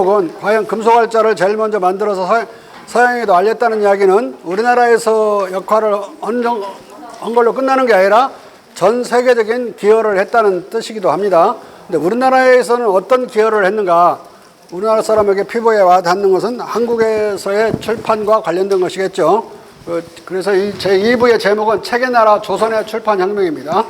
제목은 과연 금속활자를 제일 먼저 만들어서 서양에도 알렸다는 이야기는 우리나라에서 역할을 한 걸로 끝나는 게 아니라 전 세계적인 기여를 했다는 뜻이기도 합니다. 근데 우리나라에서는 어떤 기여를 했는가? 우리나라 사람에게 피부에 와 닿는 것은 한국에서의 출판과 관련된 것이겠죠. 그래서 이 제2부의 제목은 책의 나라 조선의 출판혁명입니다.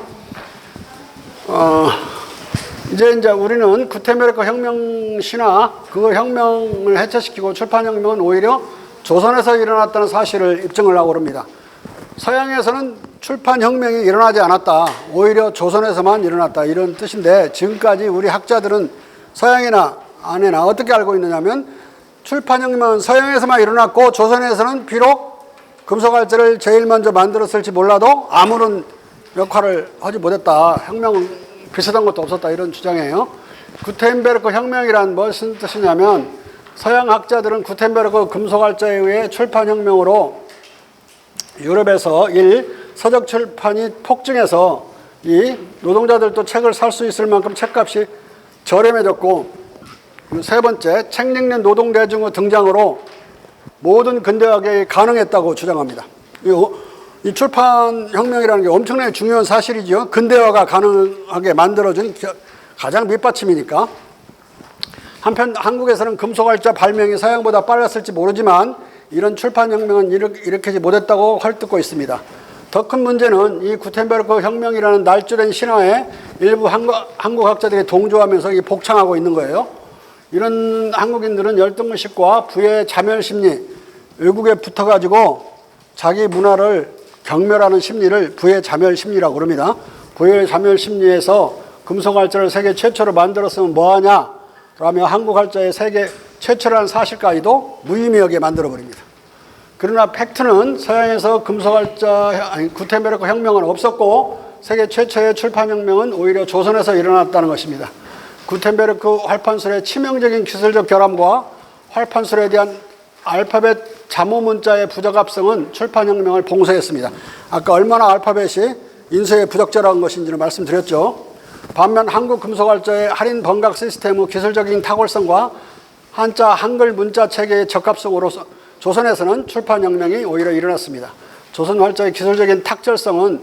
이제 우리는 구텐베르크 혁명 신화, 그 혁명을 해체시키고 출판혁명은 오히려 조선에서 일어났다는 사실을 입증을 하고 그럽니다. 서양에서는 출판혁명이 일어나지 않았다. 오히려 조선에서만 일어났다. 이런 뜻인데 지금까지 우리 학자들은 서양이나 안에나 어떻게 알고 있느냐면 출판혁명은 서양에서만 일어났고 조선에서는 비록 금속활자를 제일 먼저 만들었을지 몰라도 아무런 역할을 하지 못했다. 혁명은 비슷한 것도 없었다. 이런 주장이에요. 구텐베르크 혁명이란 무슨 뜻이냐면 서양 학자들은 구텐베르크 금속활자에 의해 출판혁명으로 유럽에서 서적 출판이 폭증해서 이 노동자들도 책을 살 수 있을 만큼 책값이 저렴해졌고, 세 번째, 책 읽는 노동 대중의 등장으로 모든 근대화가 가능했다고 주장합니다. 이 출판혁명이라는 게 엄청나게 중요한 사실이죠. 근대화가 가능하게 만들어준 가장 밑받침이니까. 한편 한국에서는 금속활자 발명이 서양보다 빨랐을지 모르지만 이런 출판혁명은 일으키지 못했다고 헐뜯고 있습니다. 더 큰 문제는 이 구텐베르크 혁명이라는 날조된 신화에 일부 한국 학자들이 동조하면서 복창하고 있는 거예요. 이런 한국인들은 열등의식과 부의 자멸심리, 외국에 붙어가지고 자기 문화를 경멸하는 심리를 부의 자멸심리라고 그럽니다. 부의 자멸심리에서 금속활자를 세계 최초로 만들었으면 뭐하냐 라며 한국활자의 세계 최초라는 사실까지도 무의미하게 만들어버립니다. 그러나 팩트는 서양에서 구텐베르크 혁명은 없었고 세계 최초의 출판혁명은 오히려 조선에서 일어났다는 것입니다. 구텐베르크 활판술의 치명적인 기술적 결함과 활판술에 대한 알파벳 자모 문자의 부적합성은 출판혁명을 봉쇄했습니다. 아까 얼마나 알파벳이 인쇄에 부적절한 것인지를 말씀드렸죠. 반면 한국 금속활자의 할인 번각 시스템의 기술적인 탁월성과 한글 문자 체계의 적합성으로서 조선에서는 출판혁명이 오히려 일어났습니다. 조선 활자의 기술적인 탁절성은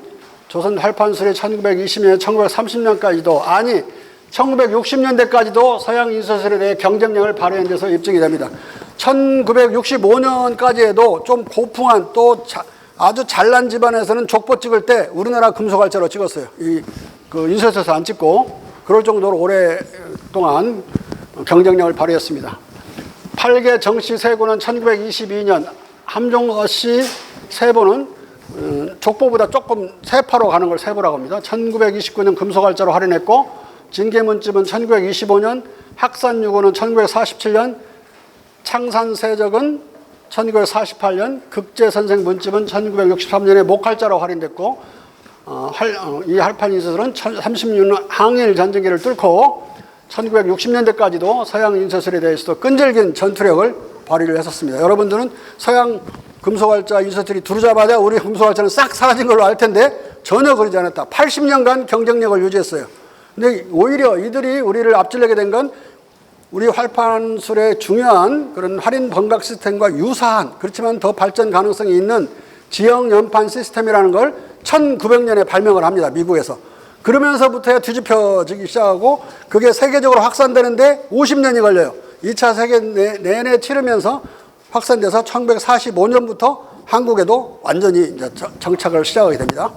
조선 활판술이 1920년, 1930년까지도 아니 1960년대까지도 서양 인쇄술에 대해 경쟁력을 발휘한 데서 입증이 됩니다. 1965년까지 해도 좀 고풍한 또 아주 잘난 집안에서는 족보 찍을 때 우리나라 금속활자로 찍었어요. 인쇄소에서 안 찍고 그럴 정도로 오랫동안 경쟁력을 발휘했습니다. 8개 정씨 세고는 1922년, 함종어씨 세보는 족보보다 조금 세파로 가는 걸 세보라고 합니다. 1929년 금속활자로 할인했고 진계문집은 1925년, 학산유고는 1947년, 창산세적은 1948년, 극제선생문집은 1963년에 목활자로 할인됐고 이 할판 인쇄술은 36년 항일 전쟁기를 뚫고 1960년대까지도 서양 인쇄술에 대해서도 끈질긴 전투력을 발휘를 했었습니다. 여러분들은 서양 금속활자 인쇄술이 두루잡아야 우리 금속활자는 싹 사라진 걸로 알 텐데 전혀 그러지 않았다. 80년간 경쟁력을 유지했어요. 근데 오히려 이들이 우리를 앞질러게 된 건 우리 활판술의 중요한 그런 할인 번각 시스템과 유사한 그렇지만 더 발전 가능성이 있는 지형 연판 시스템이라는 걸 1900년에 발명을 합니다. 미국에서. 그러면서부터야 뒤집혀지기 시작하고 그게 세계적으로 확산되는데 50년이 걸려요. 2차 세계 내내 치르면서 확산돼서 1945년부터 한국에도 완전히 이제 정착을 시작하게 됩니다.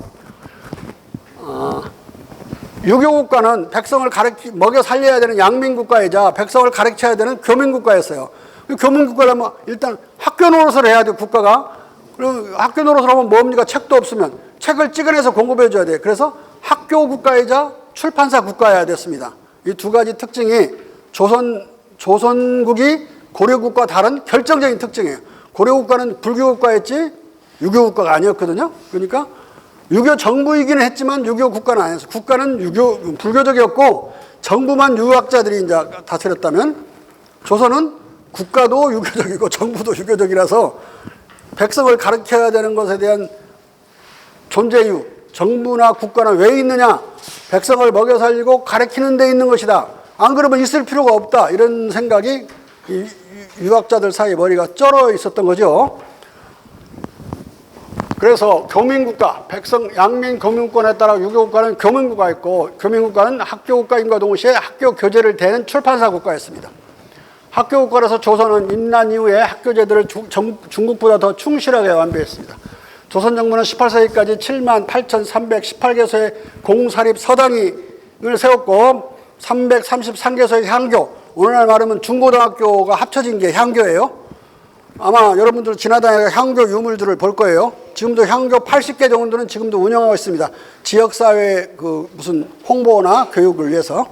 유교국가는 백성을 먹여 살려야 되는 양민국가이자 백성을 가르쳐야 되는 교민국가였어요. 교민국가라면 일단 학교 노릇을 해야 돼요, 국가가. 그리고 학교 노릇을 하면 뭡니까? 책도 없으면 책을 찍어내서 공급해 줘야 돼요. 그래서 학교 국가이자 출판사 국가여야 됐습니다. 이 두 가지 특징이 조선국이 고려국가와 다른 결정적인 특징이에요. 고려국가는 불교국가였지 유교국가가 아니었거든요. 그러니까 유교 정부이기는 했지만 유교 국가는 아니었어요. 국가는 불교적이었고 정부만 유학자들이 이제 다스렸다면 조선은 국가도 유교적이고 정부도 유교적이라서 백성을 가르쳐야 되는 것에 대한 존재이유, 정부나 국가는 왜 있느냐? 백성을 먹여 살리고 가르치는 데 있는 것이다. 안 그러면 있을 필요가 없다. 이런 생각이 이 유학자들 사이 머리가 쩔어 있었던 거죠. 그래서 교민국가, 백성 양민 교민권에 따라 유교국가는 교민국가 있고, 교민국가는 학교국가인과 동시에 학교 교재를 대는 출판사 국가였습니다. 학교국가라서 조선은 임난 이후에 학교제들을 중국보다 더 충실하게 완비했습니다. 조선 정부는 18세기까지 78,318개소의 공사립 서당을 세웠고 333개소의 향교, 오늘날 말하면 중고등학교가 합쳐진 게 향교예요. 아마 여러분들 지나다니다가 향교 유물들을 볼 거예요. 지금도 향교 80개 정도는 지금도 운영하고 있습니다. 지역사회 무슨 홍보나 교육을 위해서.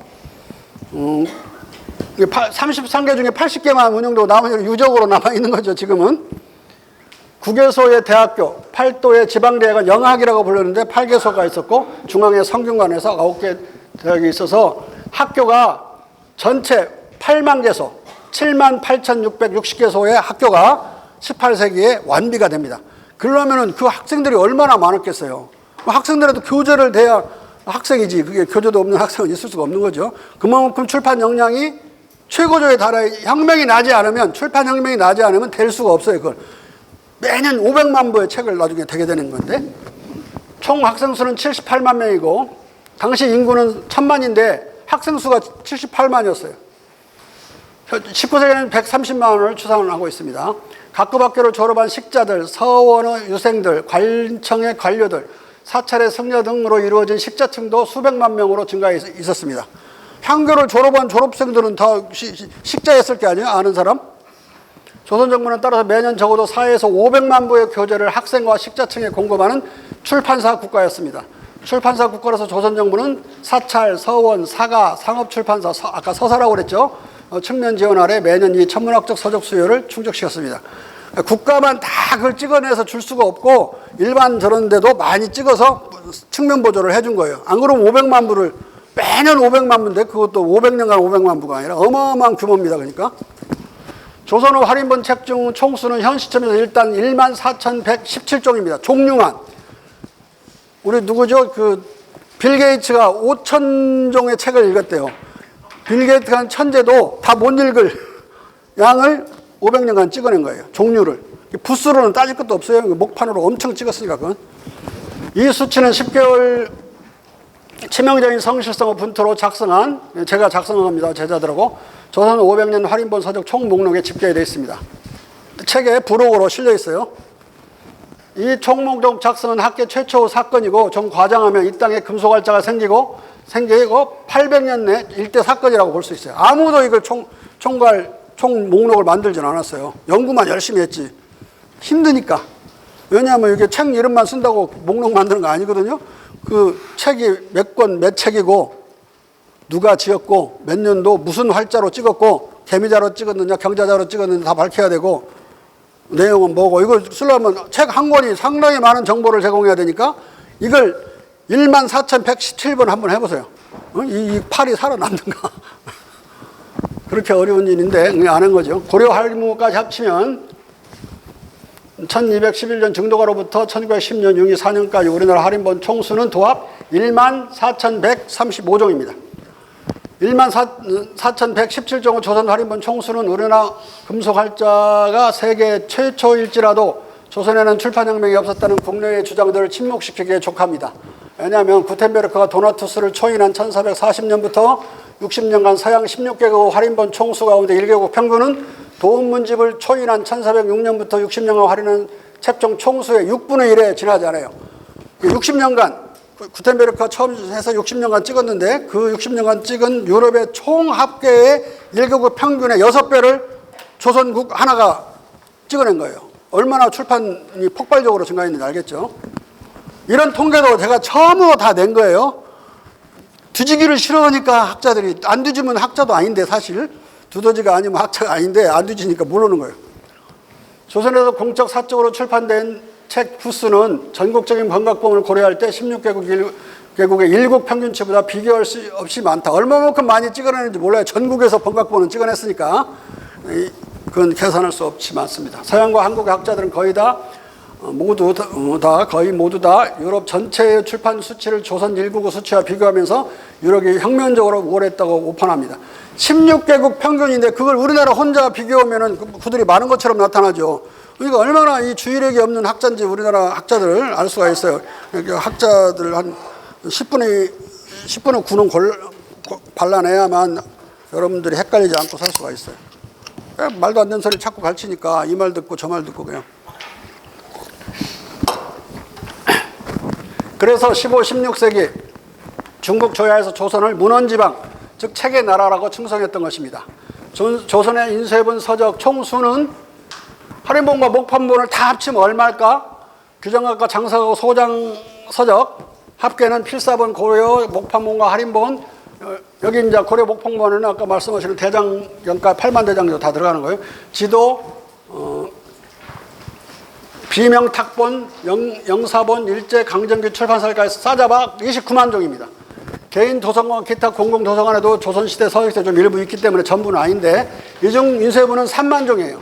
33개 중에 80개만 운영되고 나머지는 유적으로 남아있는 거죠, 지금은. 9개소의 대학교, 8도의 지방대학은 영학이라고 불렀는데 8개소가 있었고, 중앙에 성균관에서 9개 대학이 있어서 학교가 전체 8만 개소, 78,660개소의 학교가 18세기에 완비가 됩니다. 그러면은 그 학생들이 얼마나 많았겠어요. 학생들에도 교재를 대야 학생이지, 그게 교재도 없는 학생은 있을 수가 없는 거죠. 그만큼 출판 역량이 최고조에 달해 혁명이 나지 않으면, 출판 혁명이 나지 않으면 될 수가 없어요. 그걸 매년 500만 부의 책을 나중에 되게 되는 건데, 총 학생 수는 78만 명이고 당시 인구는 1000만인데 학생 수가 78만이었어요. 19세기에는 130만 원을 추산하고 있습니다. 각급 학교를 졸업한 식자들, 서원의 유생들, 관청의 관료들, 사찰의 승려 등으로 이루어진 식자층도 수백만 명으로 증가해 있었습니다. 향교를 졸업한 졸업생들은 다 식자였을 게 아니에요? 아는 사람? 조선 정부는 따라서 매년 적어도 4에서 500만 부의 교재를 학생과 식자층에 공급하는 출판사 국가였습니다. 출판사 국가라서 조선 정부는 사찰, 서원, 사가, 상업출판사, 아까 서사라고 그랬죠? 측면 지원 아래 매년 이 천문학적 서적 수요를 충족시켰습니다. 국가만 다 그걸 찍어내서 줄 수가 없고 일반 저런 데도 많이 찍어서 측면 보조를 해준 거예요. 안 그러면 500만 부를 매년 500만 부인데 그것도 500년간 500만 부가 아니라 어마어마한 규모입니다. 그러니까 조선어 할인본 책 중 총수는 현 시점에서 일단 14,117종입니다. 종류만. 우리 누구죠? 빌 게이츠가 5,000종의 책을 읽었대요. 빌 게이츠가 천재도 다 못 읽을 양을 500년간 찍어낸 거예요. 종류를. 부스로는 따질 것도 없어요. 목판으로 엄청 찍었으니까 그건. 이 수치는 10개월 치명적인 성실성을 분토로 작성한, 제가 작성한 겁니다. 제자들하고. 조선 500년 할인본 서적 총 목록에 집계되어 있습니다. 책에 부록으로 실려 있어요. 이 총목록 작성은 학계 최초 사건이고 좀 과장하면 이 땅에 금속활자가 생기고 800년 내 일대 사건이라고 볼 수 있어요. 아무도 이걸 총 목록을 만들진 않았어요. 연구만 열심히 했지. 힘드니까. 왜냐하면 이게 책 이름만 쓴다고 목록 만드는 거 아니거든요. 그 책이 몇 권, 몇 책이고 누가 지었고 몇 년도 무슨 활자로 찍었고 개미자로 찍었느냐 경자자로 찍었느냐 다 밝혀야 되고 내용은 뭐고 이걸 쓰려면 책 한 권이 상당히 많은 정보를 제공해야 되니까 이걸 14,117번 한번 해보세요. 이 팔이 살아남는가. 그렇게 어려운 일인데 안 한 거죠. 고려 할무까지 합치면 1211년 증도가로부터 1910년 융이 4년까지 우리나라 할인본 총수는 도합 14,135종입니다. 14,117종의 조선 할인본 총수는 우리나라 금속활자가 세계 최초일지라도 조선에는 출판혁명이 없었다는 국내의 주장들을 침묵시키기에 족합니다. 왜냐하면 구텐베르크가 도나투스를 초인한 1440년부터 60년간 서양 16개국 할인본 총수 가운데 1개국 평균은 도움문집을 초인한 1406년부터 60년간 할인한 책종 총수의 6분의 1에 지나지 않아요. 60년간 구텐베르크가 처음 해서 60년간 찍었는데 그 60년간 찍은 유럽의 총 합계의 1개국 평균의 6배를 조선국 하나가 찍어낸 거예요. 얼마나 출판이 폭발적으로 증가했는지 알겠죠? 이런 통계도 제가 처음으로 다 낸 거예요. 뒤지기를 싫어하니까 학자들이, 안 뒤지면 학자도 아닌데 사실 두더지가 아니면 학자가 아닌데 안 뒤지니까 모르는 거예요. 조선에서 공적 사적으로 출판된 책 부수는 전국적인 번각범을 고려할 때 16개국의 일국 평균치보다 비교할 수 없이 많다. 얼마만큼 많이 찍어내는지 몰라요. 전국에서 번각범은 찍어냈으니까 그건 계산할 수 없이 많습니다. 서양과 한국의 학자들은 거의 다 거의 모두 다 유럽 전체의 출판 수치를 조선 199 수치와 비교하면서 유럽이 혁명적으로 우월했다고 오판합니다. 16개국 평균인데 그걸 우리나라 혼자 비교하면은 그들이 많은 것처럼 나타나죠. 그러니까 얼마나 이 주의력이 없는 학자인지 우리나라 학자들을 알 수가 있어요. 그러니까 학자들 한 10분의 9는 발라내야만 여러분들이 헷갈리지 않고 살 수가 있어요. 말도 안 되는 소리 자꾸 가르치니까 이 말 듣고 저 말 듣고 그냥. 그래서 15, 16세기 중국 조야에서 조선을 문헌지방, 즉 책의 나라라고稱성했던 것입니다. 조선의 인쇄본 서적 총수는 할인본과 목판본을 다 합치면 얼마일까? 규정학과 장서하고 소장 서적 합계는 필사본, 고려, 목판본과 할인본, 여기 이제 고려 목판본은 아까 말씀하신 대장경과 8만 대장도 다 들어가는 거예요. 지도, 비명탁본, 영사본, 일제, 강정기 출판사까지 싸잡아 29만 종입니다. 개인 도서관, 기타 공공도서관에도 조선시대 서적이 좀 일부 있기 때문에 전부는 아닌데 이 중 인쇄본은 3만 종이에요.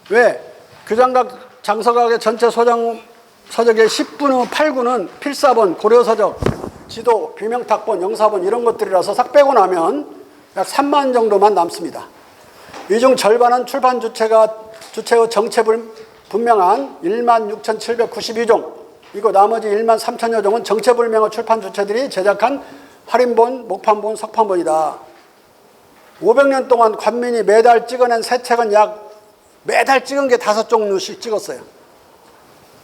왜? 규장각, 장서각의 전체 소장 서적의 10분의 8구는 필사본, 고려서적, 지도, 비명탁본, 영사본 이런 것들이라서 싹 빼고 나면 약 3만 정도만 남습니다. 이 중 절반은 출판 주체의 정체 분명한 16,792종, 이거 나머지 1만 3천여 종은 정체불명의 출판 주체들이 제작한 할인본, 목판본, 석판본이다. 500년 동안 관민이 매달 찍어낸 새 책은 매달 찍은 게 5종류씩 찍었어요.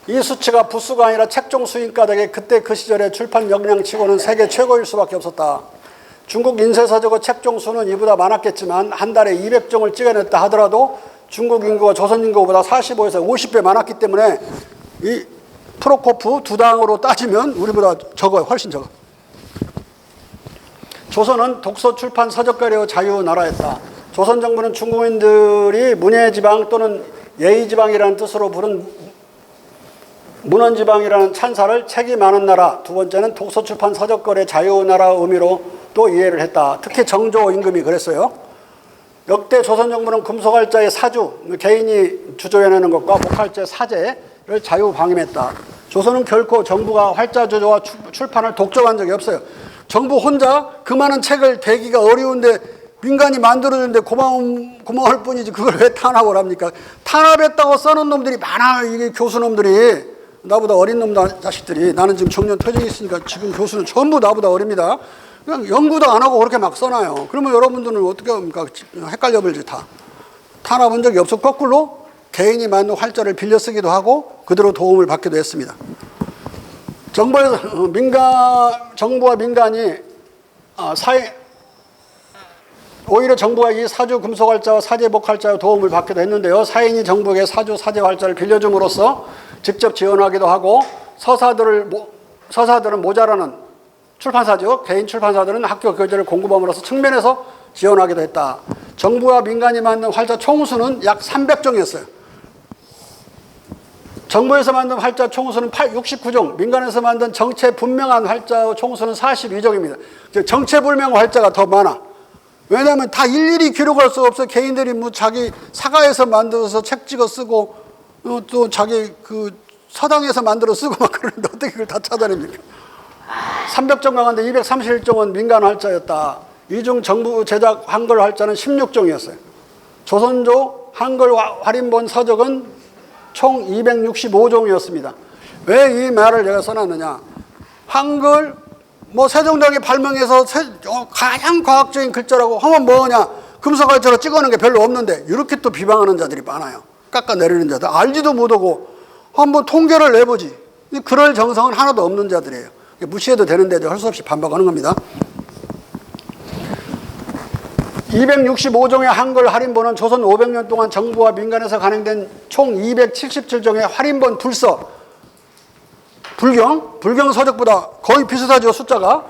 이 수치가 부수가 아니라 책종 수익가닥에 그때 그 시절의 출판 역량치고는 세계 최고일 수밖에 없었다. 중국 인쇄서적의 책종 수는 이보다 많았겠지만 한 달에 200종을 찍어냈다 하더라도 중국 인구가 조선 인구보다 45에서 50배 많았기 때문에 이 프로코프 두 당으로 따지면 우리보다 적어요. 훨씬 적어. 조선은 독서 출판 서적거래의 자유 나라였다. 조선 정부는 중국인들이 문예지방 또는 예의지방이라는 뜻으로 부른 문헌지방이라는 찬사를 책이 많은 나라, 두 번째는 독서 출판 서적거래 자유 나라 의미로 또 이해를 했다. 특히 정조 임금이 그랬어요. 역대 조선 정부는 금속활자의 사주, 개인이 주조해내는 것과 목활자의 사제를 자유 방임했다. 조선은 결코 정부가 활자 주조와 출판을 독점한 적이 없어요. 정부 혼자 그 많은 책을 대기가 어려운데 민간이 만들어주는데 고마울 뿐이지 그걸 왜 탄압을 합니까? 탄압했다고 써놓은 놈들이 많아. 이게 교수놈들이. 나보다 어린 놈 자식들이. 나는 지금 청년 퇴직이 있으니까 지금 교수는 전부 나보다 어립니다. 그냥 연구도 안 하고 그렇게 막 써놔요. 그러면 여러분들은 어떻게 합니까? 헷갈려버리지 다. 탄압한 적이 없어. 거꾸로 개인이 만든 활자를 빌려 쓰기도 하고 그대로 도움을 받기도 했습니다. 정부와 민간이 오히려 정부가 이 사주 금속활자와 사제목활자의 도움을 받기도 했는데요. 사인이 정부에게 사주 사제활자를 빌려줌으로써 직접 지원하기도 하고 서사들은 모자라는 출판사죠. 개인 출판사들은 학교 교재를 공급함으로써 측면에서 지원하기도 했다. 정부와 민간이 만든 활자 총수는 약 300종이었어요. 정부에서 만든 활자 총수는 69종, 민간에서 만든 정체 분명한 활자 총수는 42종입니다. 정체불명 활자가 더 많아. 왜냐하면 다 일일이 기록할 수 없어. 개인들이 자기 사가에서 만들어서 책 찍어 쓰고 또 자기 그 서당에서 만들어 쓰고 막 그러는데 어떻게 그걸 다 찾아냅니까? 300종 가운데 231종은 민간 활자였다. 이 중 정부 제작 한글 활자는 16종이었어요. 조선조 한글 할인본 서적은 총 265종이었습니다. 왜 이 말을 제가 써놨느냐? 한글 세종대왕이 발명해서 가장 과학적인 글자라고 하면 뭐냐? 금속활자로 찍어놓은 게 별로 없는데 이렇게 또 비방하는 자들이 많아요. 깎아내리는 자들. 알지도 못하고 한번 통계를 내보지. 그럴 정성은 하나도 없는 자들이에요. 무시해도 되는데 할 수 없이 반박하는 겁니다. 265종의 한글 할인본은 조선 500년 동안 정부와 민간에서 간행된 총 277종의 할인본 불서, 불경 서적보다 거의 비슷하죠. 숫자가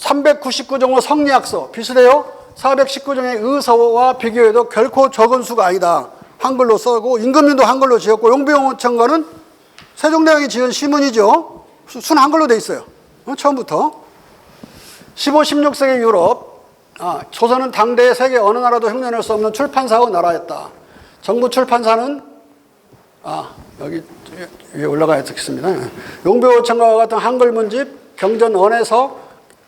399종의 성리학서 비슷해요. 419종의 의서와 비교해도 결코 적은 수가 아니다. 한글로 써고 임금님도 한글로 지었고 용비용천가는 세종대왕이 지은 시문이죠. 순 한글로 돼 있어요. 처음부터. 15, 16세기 유럽, 조선은 당대의 세계 어느 나라도 흉내낼 수 없는 출판사의 나라였다. 정부 출판사는 여기 위에 올라가야 되겠습니다. 용배호천과 같은 한글 문집, 경전 언해서,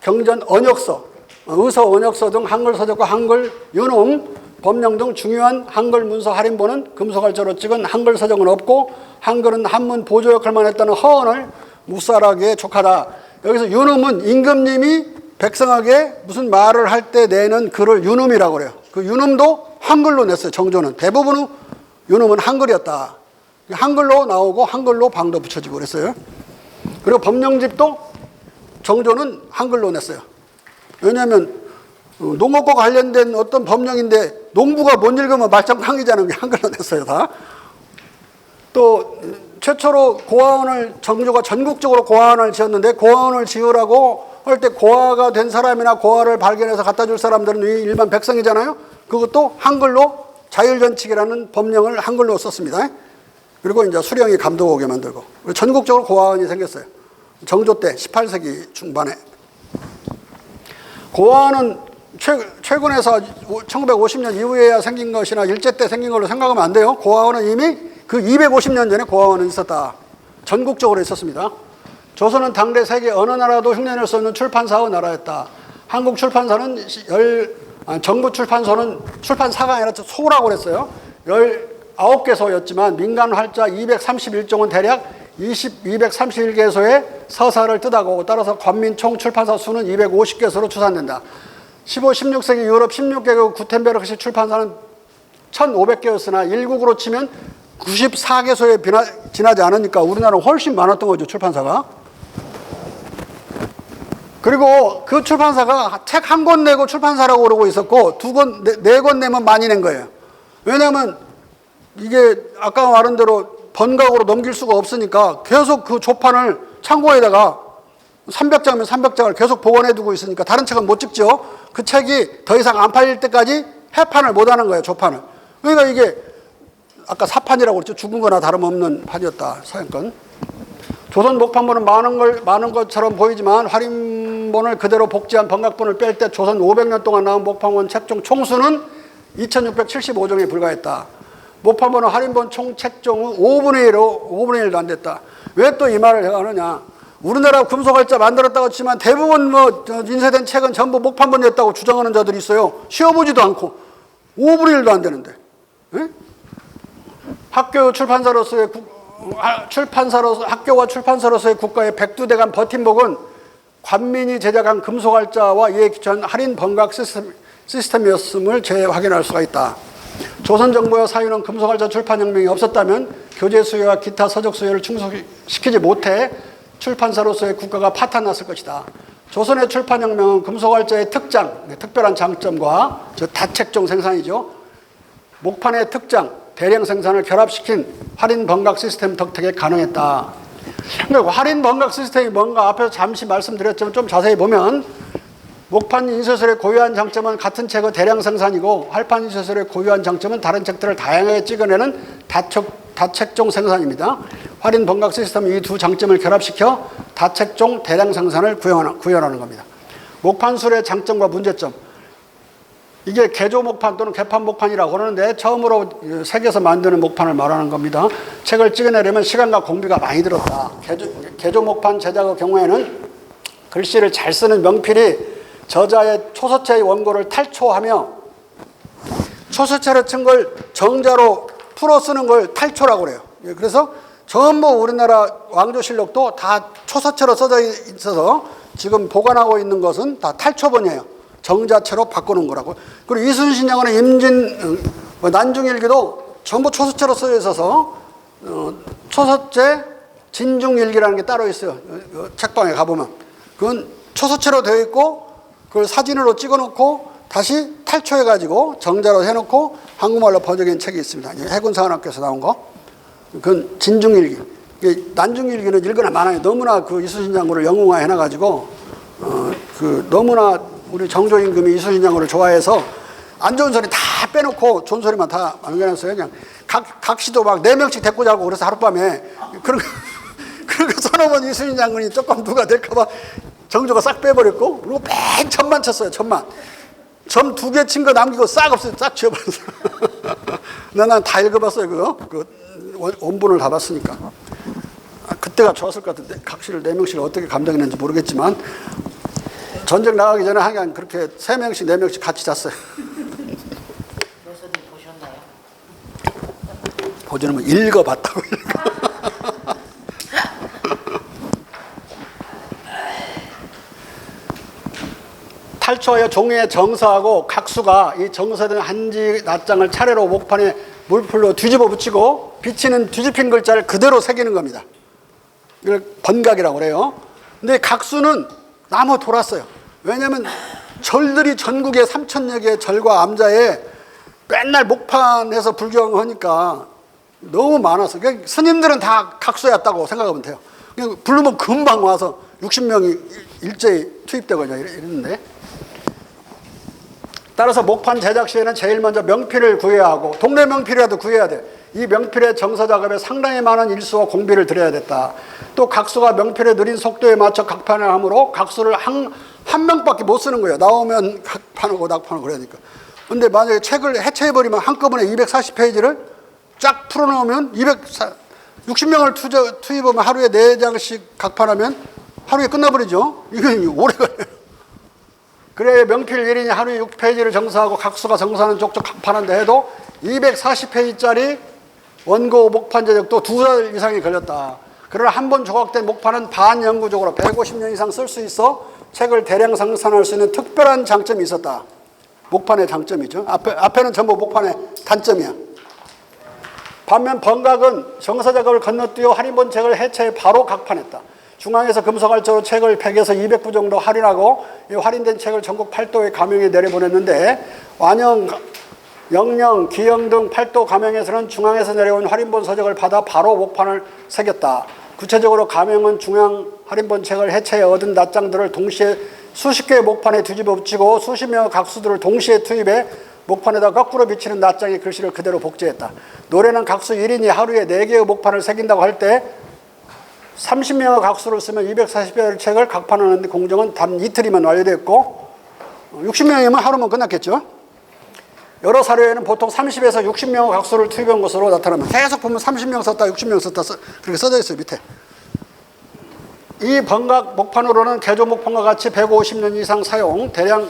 경전 언역서, 의서 언역서 등 한글 서적과 한글 유놈, 법령 등 중요한 한글 문서 할인본은 금속알자로 찍은 한글 서적은 없고 한글은 한문 보조 역할만 했다는 허언을 묵살하기에 족하다. 여기서 유놈은 임금님이 백성에게 무슨 말을 할 때 내는 글을 유놈이라고 그래요. 그 유놈도 한글로 냈어요. 정조는 대부분의 유놈은 한글이었다. 한글로 나오고 한글로 방도 붙여지고 그랬어요. 그리고 법령집도 정조는 한글로 냈어요. 왜냐하면 농업과 관련된 어떤 법령인데 농부가 못 읽으면 말짱 강의자는 한글로 냈어요. 다. 또 최초로 고아원을 정조가 전국적으로 고아원을 지었는데 고아원을 지으라고 할 때 고아가 된 사람이나 고아를 발견해서 갖다 줄 사람들은 일반 백성이잖아요. 그것도 한글로 자율전칙이라는 법령을 한글로 썼습니다. 그리고 이제 수령이 감독 오게 만들고 전국적으로 고아원이 생겼어요. 정조 때 18세기 중반에. 고아원은 최근에서 1950년 이후에야 생긴 것이나 일제 때 생긴 걸로 생각하면 안 돼요. 고아원은 이미 그 250년 전에 고아원은 있었다. 전국적으로 있었습니다. 조선은 당대 세계 어느 나라도 흉내낼 수 없는 출판사의 나라였다. 한국 출판사는 정부 출판소는 출판사가 아니라 소라고 그랬어요. 19개소였지만 민간 활자 231종은 대략 231개소의 서사를 뜻하고 따라서 관민 총 출판사 수는 250개소로 추산된다. 15, 16세기 유럽 16개국 구텐베르크식 출판사는 1500개였으나 일국으로 치면 94개소에 지나지 않으니까 우리나라는 훨씬 많았던 거죠, 출판사가. 그리고 그 출판사가 책 한 권 내고 출판사라고 그러고 있었고 네 권 내면 많이 낸 거예요. 왜냐하면 이게 아까 말한 대로 번각으로 넘길 수가 없으니까 계속 그 조판을 창고에다가 300장이면 300장을 계속 보관해 두고 있으니까 다른 책은 못 찍죠. 그 책이 더 이상 안 팔릴 때까지 해판을 못 하는 거예요, 조판을. 그러니까 이게 아까 사판이라고 그랬죠. 죽은 거나 다름없는 판이었다, 서양권. 조선 목판본은 많은 것처럼 보이지만 활인본을 그대로 복제한 번각본을 뺄 때 조선 500년 동안 나온 목판본 책종 총수는 2675종에 불과했다. 목판본은 활인본 총 책종은 5분의 1도 안 됐다. 왜 또 이 말을 제가 하느냐. 우리나라 금속활자 만들었다고 치지만 대부분 인쇄된 책은 전부 목판본이었다고 주장하는 자들이 있어요. 쉬어보지도 않고 5분의 1도 안 되는데. 에? 학교와 출판사로서의 국가의 백두대간 버팀목은 관민이 제작한 금속활자와 이에 기초한 할인 번각 시스템이었음을 재확인할 수가 있다. 조선 정부와 사유는 금속활자 출판혁명이 없었다면 교재 수요와 기타 서적 수요를 충족시키지 못해 출판사로서의 국가가 파탄났을 것이다. 조선의 출판혁명은 금속활자의 특별한 장점과 다책종 생산이죠. 목판의 특장, 대량 생산을 결합시킨 할인 번각 시스템 덕택에 가능했다. 그러니까 할인 번각 시스템이 뭔가 앞에서 잠시 말씀드렸지만 좀 자세히 보면 목판 인쇄술의 고유한 장점은 같은 책의 대량 생산이고 할판 인쇄술의 고유한 장점은 다른 책들을 다양하게 찍어내는 다책종 생산입니다. 할인 번각 시스템은 이 두 장점을 결합시켜 다책종 대량 생산을 구현하는 겁니다. 목판술의 장점과 문제점. 이게 개조 목판 또는 개판 목판이라고 그러는데 처음으로 세계에서 만드는 목판을 말하는 겁니다. 책을 찍어내려면 시간과 공비가 많이 들었다. 개조 목판 제작의 경우에는 글씨를 잘 쓰는 명필이 저자의 초서체의 원고를 탈초하며 초서체로 친 걸 정자로 풀어 쓰는 걸 탈초라고 그래요. 그래서 전부 우리나라 왕조실록도 다 초서체로 써져 있어서 지금 보관하고 있는 것은 다 탈초본이에요. 정자체로 바꾸는 거라고. 그리고 이순신장원의 난중일기도 전부 초서체로 쓰여 있어서 초서체 진중일기라는 게 따로 있어요. 책방에 가보면. 그건 초서체로 되어 있고 그걸 사진으로 찍어놓고 다시 탈초해가지고 정자로 해놓고 한국말로 번역된 책이 있습니다. 해군사관학교에서 나온 거. 그건 진중일기. 난중일기는 읽으나 마나요. 너무나 그 이순신장군을 영웅화 해놔가지고 너무나 우리 정조 임금이 이순신 장군을 좋아해서 안 좋은 소리 다 빼놓고 좋은 소리만 다 남겨놨어요. 그냥 각시도 막 4명씩 데리고 자고 그래서 하룻밤에 그런 거 써놓으면 이순신 장군이 조금 누가 될까봐 정조가 싹 빼버렸고 그리고 맨 천만 쳤어요. 천만. 점 2개 친 거 남기고 싹 없어요. 싹 지워버렸어요. 난 다 읽어봤어요. 그거. 원본을 다 봤으니까. 그때가 좋았을 것 같은데 각시를 4명씩 어떻게 감당했는지 모르겠지만 전쟁 나가기 전에 항상 그렇게 3명씩 4명씩 같이 잤어요. 교수님 보셨나요? 보지는 뭐 읽어봤다고. 탈초하여 종이에 정서하고 각수가 이 정서된 한지 낱장을 차례로 목판에 물풀로 뒤집어 붙이고 비치는 뒤집힌 글자를 그대로 새기는 겁니다. 이걸 번각이라고 그래요. 근데 각수는 나무 돌았어요. 왜냐하면 절들이 전국에 3,000여 개의 절과 암자에 맨날 목판에서 불경하니까 너무 많아서 그러니까 스님들은 다 각수였다고 생각하면 돼요. 그냥 부르면 금방 와서 60명이 일제히 투입되거든요. 이랬는데 따라서 목판 제작 시에는 제일 먼저 명필을 구해야 하고 동네 명필이라도 구해야 돼. 이 명필의 정서 작업에 상당히 많은 일수와 공비를 들여야 됐다. 또 각수가 명필의 느린 속도에 맞춰 각판을 하므로 각수를 한 명밖에 못 쓰는 거예요. 나오면 각판하고 낙판하고 그러니까. 근데 만약에 책을 해체해버리면 한꺼번에 240페이지를 쫙 풀어놓으면 60명을 투입하면 하루에 4장씩 각판하면 하루에 끝나버리죠. 이건 오래 걸려요. 그래 명필 1인이 하루에 6페이지를 정사하고 각수가 정사하는 쪽쪽 각판한다 해도 240페이지짜리 원고 목판 제작도 2달 이상이 걸렸다. 그러나 한 번 조각된 목판은 반영구적으로 150년 이상 쓸 수 있어 책을 대량 생산할 수 있는 특별한 장점이 있었다. 목판의 장점이죠. 앞에는 전부 목판의 단점이야. 반면 번각은 정사 작업을 건너뛰어 할인본 책을 해체해 바로 각판했다. 중앙에서 금속알조로 책을 100에서 200부 정도 할인하고 이 할인된 책을 전국 8도의 가명에 내려보냈는데 완영, 영영, 기영 등 8도 가명에서는 중앙에서 내려온 할인본 서적을 받아 바로 목판을 새겼다. 구체적으로 가명은 중앙 할인본 책을 해체해 얻은 낱장들을 동시에 수십 개의 목판에 뒤집어 붙이고 수십 명의 각수들을 동시에 투입해 목판에다 거꾸로 비치는 낱장의 글씨를 그대로 복제했다. 노래는 각수 1인이 하루에 4개의 목판을 새긴다고 할 때 30명의 각수를 쓰면 240여의 책을 각판하는데 공정은 단 이틀이면 완료됐고 60명이면 하루면 끝났겠죠. 여러 사료에는 보통 30에서 60명의 각수를 투입한 것으로 나타납니다. 계속 보면 30명 썼다 60명 썼다 그렇게 써져 있어요. 밑에. 이 번각 목판으로는 개조 목판과 같이 150년 이상 사용 대량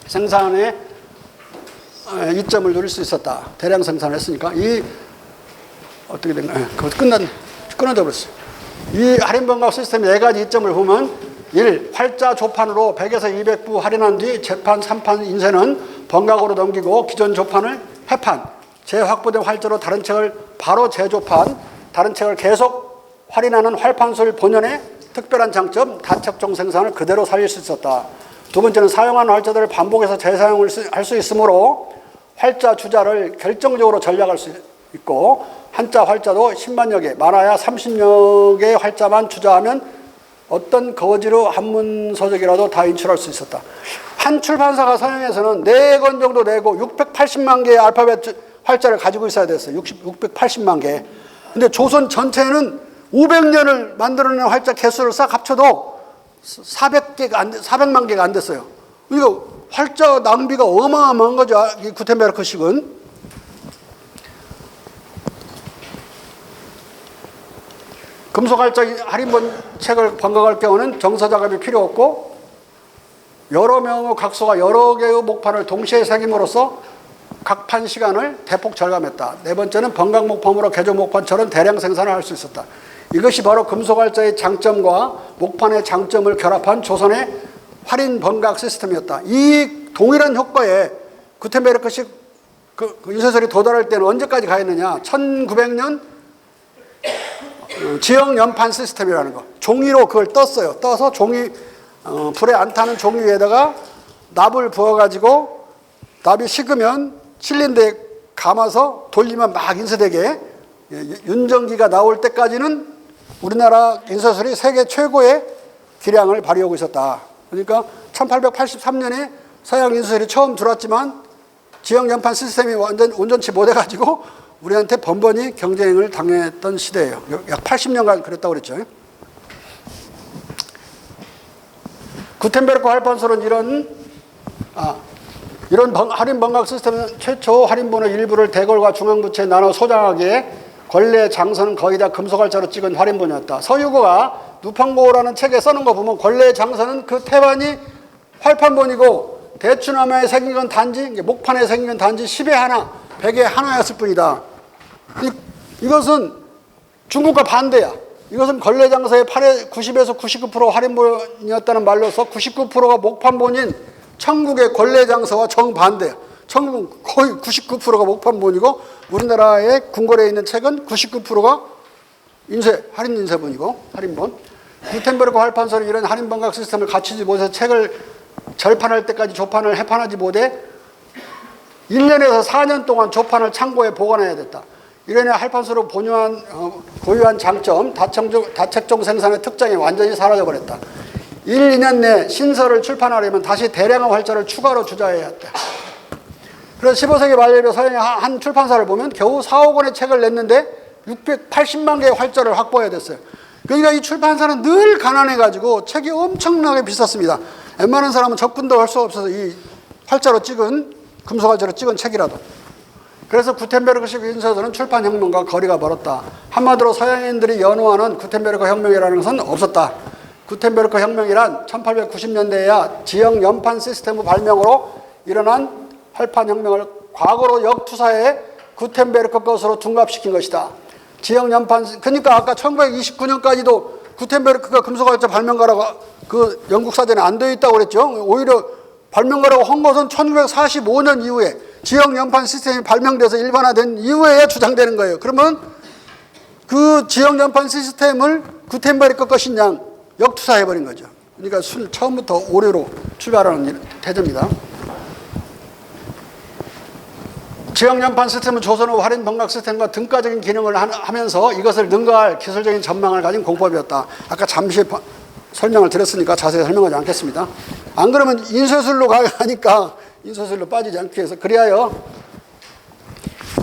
생산에 이점을 누릴 수 있었다. 대량 생산을 했으니까 이 어떻게 된가요? 그거 끊어져 버렸어요. 이 할인 번각 시스템의 4가지 이점을 보면 1. 활자 조판으로 100에서 200부 할인한 뒤 재판, 3판 인쇄는 번각으로 넘기고 기존 조판을 해판, 재확보된 활자로 다른 책을 바로 재조판, 다른 책을 계속 할인하는 활판술 본연의 특별한 장점, 다첩종 생산을 그대로 살릴 수 있었다. 두 번째는 사용한 활자들을 반복해서 재사용을 할 수 있으므로 활자 주자를 결정적으로 전략할 수 있고 한자 활자도 10만여 개, 많아야 30여 개의 활자만 주자하면 어떤 거지로 한문 서적이라도 다 인출할 수 있었다. 한 출판사가 서양에서는 4권 정도 내고 680만 개의 알파벳 활자를 가지고 있어야 됐어요. 680만 개. 근데 조선 전체는 500년을 만들어낸 활자 개수를 싹 합쳐도 400만 개가 안 됐어요. 그러니까 활자 낭비가 어마어마한 거죠. 이 구텐베르크식은. 금속활자 할인본 책을 번각할 경우는 정서 작업이 필요 없고 여러 명의 각수가 여러 개의 목판을 동시에 새김으로써 각판 시간을 대폭 절감했다. 네 번째는 번각 목판으로 개조 목판처럼 대량 생산을 할 수 있었다. 이것이 바로 금속활자의 장점과 목판의 장점을 결합한 조선의 할인 번각 시스템이었다. 이 동일한 효과에 구텐베르크식 인쇄설이 도달할 때는 언제까지 가 있느냐? 1900년 지형 연판 시스템이라는 거. 종이로 그걸 떴어요. 떠서 종이 불에 안 타는 종이 위에다가 납을 부어가지고 납이 식으면 실린더에 감아서 돌리면 막 인쇄되게 윤정기가 나올 때까지는 우리나라 인쇄술이 세계 최고의 기량을 발휘하고 있었다. 그러니까 1883년에 서양 인쇄술이 처음 들어왔지만 지형 연판 시스템이 온전치 못해가지고 우리한테 번번이 경쟁을 당했던 시대예요. 약 80년간 그랬다고 그랬죠. 구텐베르크 활판술은 이런 할인 번각 시스템은 최초 할인본의 일부를 대궐과 중앙부채에 나눠 소장하기에 권례 장서는 거의 다 금속활자로 찍은 활인본이었다. 서유고가 누팡고라는 책에 써놓은 거 보면 권례 장서는 그 태반이 활판본이고 대추나무에 새긴 건 단지 목판에 새긴 건 단지 10에 하나, 100에 하나였을 뿐이다. 이것은 중국과 반대야. 이것은 권례 장서의 8에 90에서 99% 활인본이었다는 말로서 99%가 목판본인 천국의 권례 장서와 정반대야. 천국은 거의 99%가 목판본이고 우리나라의 궁궐에 있는 책은 99%가 할인 인쇄본이고 할인본. 구텐베르크 활판소는 이런 할인 번각 시스템을 갖추지 못해서 책을 절판할 때까지 조판을 해판하지 못해 1년에서 4년 동안 조판을 창고에 보관해야 됐다. 이런 활판소로 고유한 장점, 다책종 생산의 특장이 완전히 사라져버렸다. 1, 2년 내 신서를 출판하려면 다시 대량의 활자를 추가로 주자해야 했다. 그래서 15세기 말년에 서양의 한 출판사를 보면 겨우 4억 원의 책을 냈는데 680만 개의 활자를 확보해야 됐어요. 그러니까 이 출판사는 늘 가난해가지고 책이 엄청나게 비쌌습니다. 웬만한 사람은 접근도 할 수 없어서 이 활자로 찍은, 금속활자로 찍은 책이라도. 그래서 구텐베르크식 인쇄서는 출판혁명과 거리가 멀었다. 한마디로 서양인들이 연호하는 구텐베르크 혁명이라는 것은 없었다. 구텐베르크 혁명이란 1890년대에야 지형 연판 시스템의 발명으로 일어난 활판혁명을 과거로 역투사해 구텐베르크 것으로 둔갑시킨 것이다. 지형 연판, 그러니까 아까 1929년까지도 구텐베르크가 금속활자 발명가라고 그 영국 사전에 안 되어 있다고 그랬죠. 오히려 발명가라고 한 것은 1945년 이후에 지형 연판 시스템이 발명돼서 일반화된 이후에 주장되는 거예요. 그러면 그 지형 연판 시스템을 구텐베르크 것인 양 역투사해버린 거죠. 그러니까 처음부터 오류로 출발하는 태도입니다. 지형 연판 시스템은 조선의 할인 번각 시스템과 등가적인 기능을 하면서 이것을 능가할 기술적인 전망을 가진 공법이었다. 아까 잠시 설명을 드렸으니까 자세히 설명하지 않겠습니다. 안 그러면 인쇄술로 가니까 인쇄술로 빠지지 않기 위해서 그리하여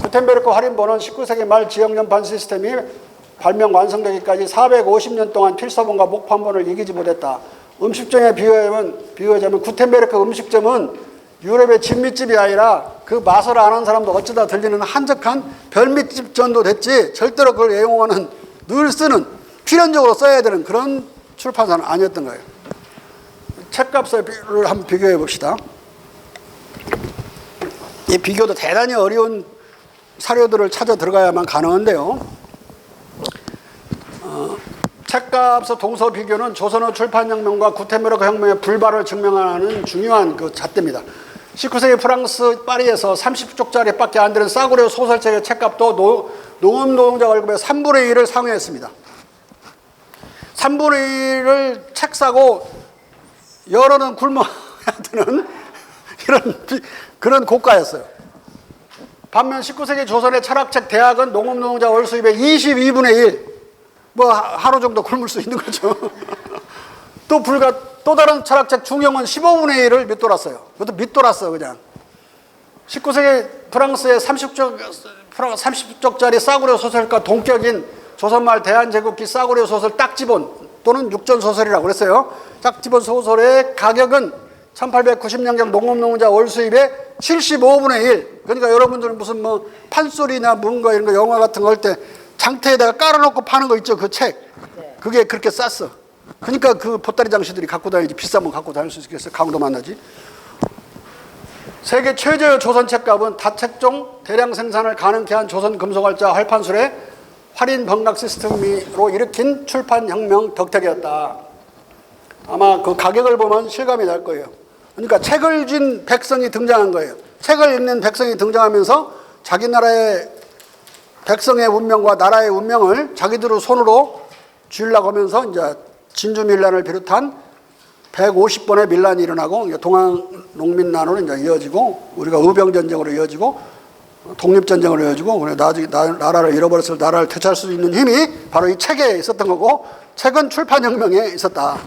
구텐베르크 할인본은 19세기 말 지형 연판 시스템이 발명 완성되기까지 450년 동안 필서본과 목판본을 이기지 못했다. 음식점에 비유하자면 구텐베르크 음식점은 유럽의 진미집이 아니라 그 맛을 아는 사람도 어쩌다 들리는 한적한 별미집 정도 됐지 절대로 그걸 애용하는 늘 쓰는 필연적으로 써야 되는 그런 출판사는 아니었던 거예요. 책값을 한번 비교해 봅시다. 이 비교도 대단히 어려운 사료들을 찾아 들어가야만 가능한데요. 책값의 동서 비교는 조선의 출판혁명과 구텐베르크 혁명의 불발을 증명하는 중요한 그 잣대입니다. 19세기 프랑스 파리에서 30쪽짜리 밖에 안 되는 싸구려 소설책의 책값도 농업노동자 월급의 3분의 1을 상회했습니다. 3분의 1을 책 사고 여러는 굶어야 되는 그런 고가였어요. 반면 19세기 조선의 철학책 대학은 농업노동자 월 수입의 22분의 1, 뭐 하루 정도 굶을 수 있는 거죠. 또 다른 철학책 중용은 15분의 1을 밑돌았어요. 그것도 밑돌았어 그냥. 19세기 프랑스의 30쪽짜리 싸구려 소설과 동격인 조선말 대한제국기 싸구려 소설 딱지본 또는 육전소설이라고 그랬어요. 딱지본 소설의 가격은 1890년경 농업노동자 월 수입의 75분의 1. 그러니까 여러분들은 무슨 뭐 판소리나 뭔가 이런 거 영화 같은 거 할 때 장터에다가 깔아놓고 파는 거 있죠. 그 책. 그게 그렇게 쌌어. 그러니까 그 보따리 장씨들이 갖고 다니지. 비싸면 갖고 다닐 수 있겠어요. 강도 만나지. 세계 최저의 조선 책값은 다책종 대량 생산을 가능케 한 조선 금속활자 활판술의 할인 번각 시스템으로 일으킨 출판혁명 덕택이었다. 아마 그 가격을 보면 실감이 날 거예요. 그러니까 책을 쥔 백성이 등장한 거예요. 책을 읽는 백성이 등장하면서 자기 나라의 백성의 운명과 나라의 운명을 자기들의 손으로 쥐려고 하면서 이제 진주밀란을 비롯한 150번의 밀란이 일어나고 동학농민난으로 이제 이어지고 우리가 의병전쟁으로 이어지고 독립전쟁으로 이어지고 나중에 나라를 잃어버렸을 나라를 되찾을 수 있는 힘이 바로 이 책에 있었던 거고 책은 출판혁명에 있었다.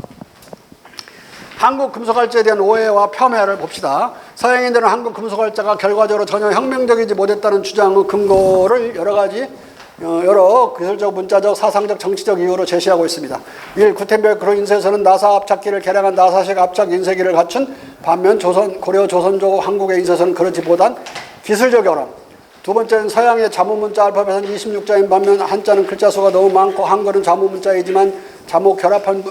한국 금속활자에 대한 오해와 폄훼를 봅시다. 서양인들은 한국 금속활자가 결과적으로 전혀 혁명적이지 못했다는 주장의 근거를 여러 기술적, 문자적, 사상적, 정치적 이유로 제시하고 있습니다. 1. 구텐베르크 인쇄서는 나사 압착기를 개량한 나사식 압착 인쇄기를 갖춘 반면 고려 조선조 한국의 인쇄서는 그렇지 못한 기술적 어려움. 두 번째는 서양의 자모문자 알파벳은 26자인 반면 한자는 글자 수가 너무 많고 한글은 자모문자이지만 자모 결합형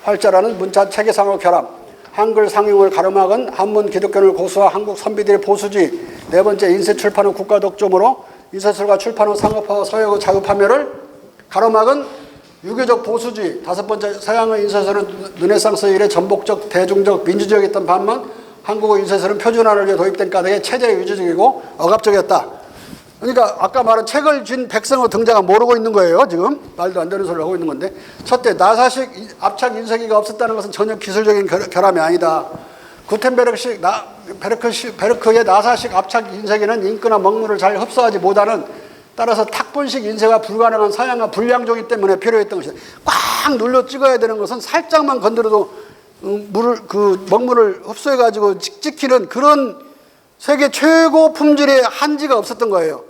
활자라는 문자 체계상의 결합. 한글 상용을 가로막은 한문 기독교를 고수와 한국 선비들의 보수주의. 네 번째 인쇄 출판 후 국가 독점으로 인쇄술과 출판 후 상업화와 서역의 자유판매를 가로막은 유교적 보수주의. 다섯 번째 서양의 인쇄술은 르네상스 이래 전복적 대중적 민주적이었던 반면 한국의 인쇄술은 표준화를 위해 도입된 까닭에 체제 유지적이고 억압적이었다. 그러니까 아까 말한 책을 쥔 백성의 등장을 모르고 있는 거예요. 지금 말도 안 되는 소리를 하고 있는 건데, 첫째 나사식 압착 인쇄기가 없었다는 것은 전혀 기술적인 결함이 아니다. 구텐베르크의 나사식 압착 인쇄기는 잉크나 먹물을 잘 흡수하지 못하는, 따라서 탁본식 인쇄가 불가능한 서양과 불량종이 때문에 필요했던 것이다. 꽉 눌러 찍어야 되는 것은 살짝만 건드려도 먹물을 흡수해 가지고 찍히는 그런 세계 최고 품질의 한지가 없었던 거예요.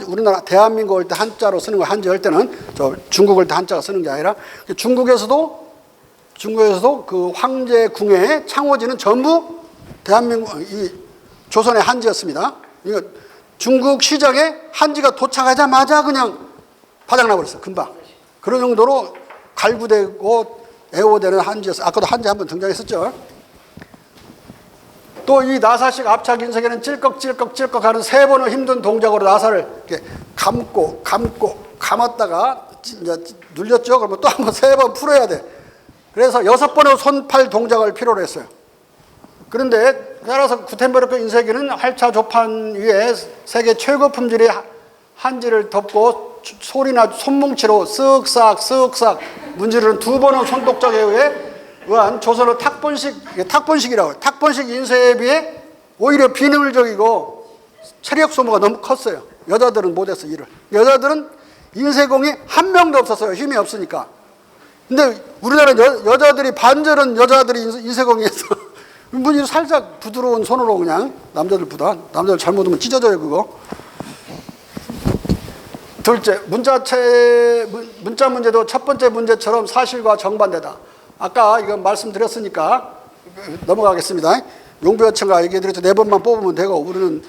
우리나라 대한민국 할 때 한자로 쓰는 거, 한지 할 때는 저 중국 할 때 한자가 쓰는 게 아니라 중국에서도 그 황제 궁의 창호지는 전부 대한민국 이 조선의 한지였습니다. 이거 중국 시장에 한지가 도착하자마자 그냥 바닥나 버렸어요. 금방. 그런 정도로 갈구되고 애호되는 한지였어요. 아까도 한지 한번 등장했었죠. 또 이 나사식 압착 인쇄기는 찔꺽찔꺽 하는 세 번의 힘든 동작으로 나사를 이렇게 감았다가 이제 눌렸죠. 그러면 또 한 번 세 번 풀어야 돼. 그래서 6번의 손팔 동작을 필요로 했어요. 그런데 따라서 구텐베르크 인쇄기는 활차 조판 위에 세계 최고 품질의 한지를 덮고 소리나 손뭉치로 쓱싹 문지르는 두 번의 손동작에 의한 조선의 탁본식이라고 해요. 탁본식 인쇄에 비해 오히려 비능률적이고 체력 소모가 너무 컸어요. 여자들은 못했어 일을. 여자들은 인쇄공이 한 명도 없었어요. 힘이 없으니까. 근데 우리나라는 여자들이 반절은 여자들이 인쇄공이었어. 문이 살짝 부드러운 손으로 그냥 남자들 잘못하면 찢어져요 그거. 둘째, 문자 문제도 첫 번째 문제처럼 사실과 정반대다. 아까 이거 말씀드렸으니까 넘어가겠습니다. 용비어천가 얘기해드렸죠. 4번만 뽑으면 되고, 우리는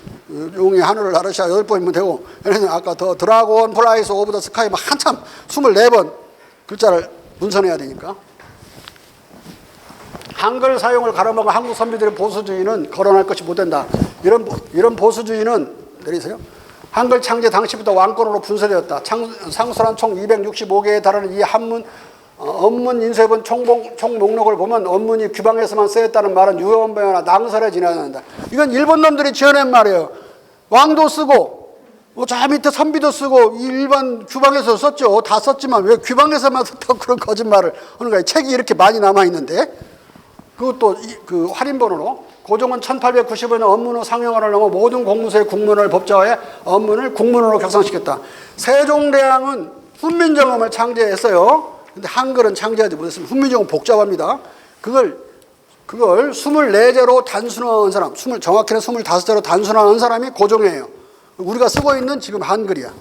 용의 하늘을 나르샤 8번이면 되고, 아까 더 드라곤 플라이스 오브 더 스카이 막 한참 24번 글자를 문선해야 되니까. 한글 사용을 가로막은 한국 선비들의 보수주의는 거론할 것이 못된다. 이런 보수주의는 내리세요. 한글 창제 당시부터 왕권으로 분쇄되었다. 상술한 총 265개에 달하는 이 한문 언문 인쇄본 총 목록을 보면 언문이 귀방에서만 쓰였다는 말은 유언배나 낭설에 지나간다. 이건 일본 놈들이 지어낸 말이에요. 왕도 쓰고 저 밑에 선비도 쓰고 일반 귀방에서 썼죠. 다 썼지만 왜 귀방에서만 썼다고 그런 거짓말을 하는 거예요. 책이 이렇게 많이 남아있는데. 그것도 그 할인본으로 고종은 1895년 언문의 상용화를 넘어 모든 공문서의 국문을 법제화해 언문을 국문으로 격상시켰다. 세종대왕은 훈민정음을 창제했어요. 근데 한글은 창제하지 못했습니다. 훈민정음 복잡합니다. 그걸 24제로 단순화한 사람, 정확히는 25제로 단순화한 사람이 고종이에요. 우리가 쓰고 있는 지금 한글이야.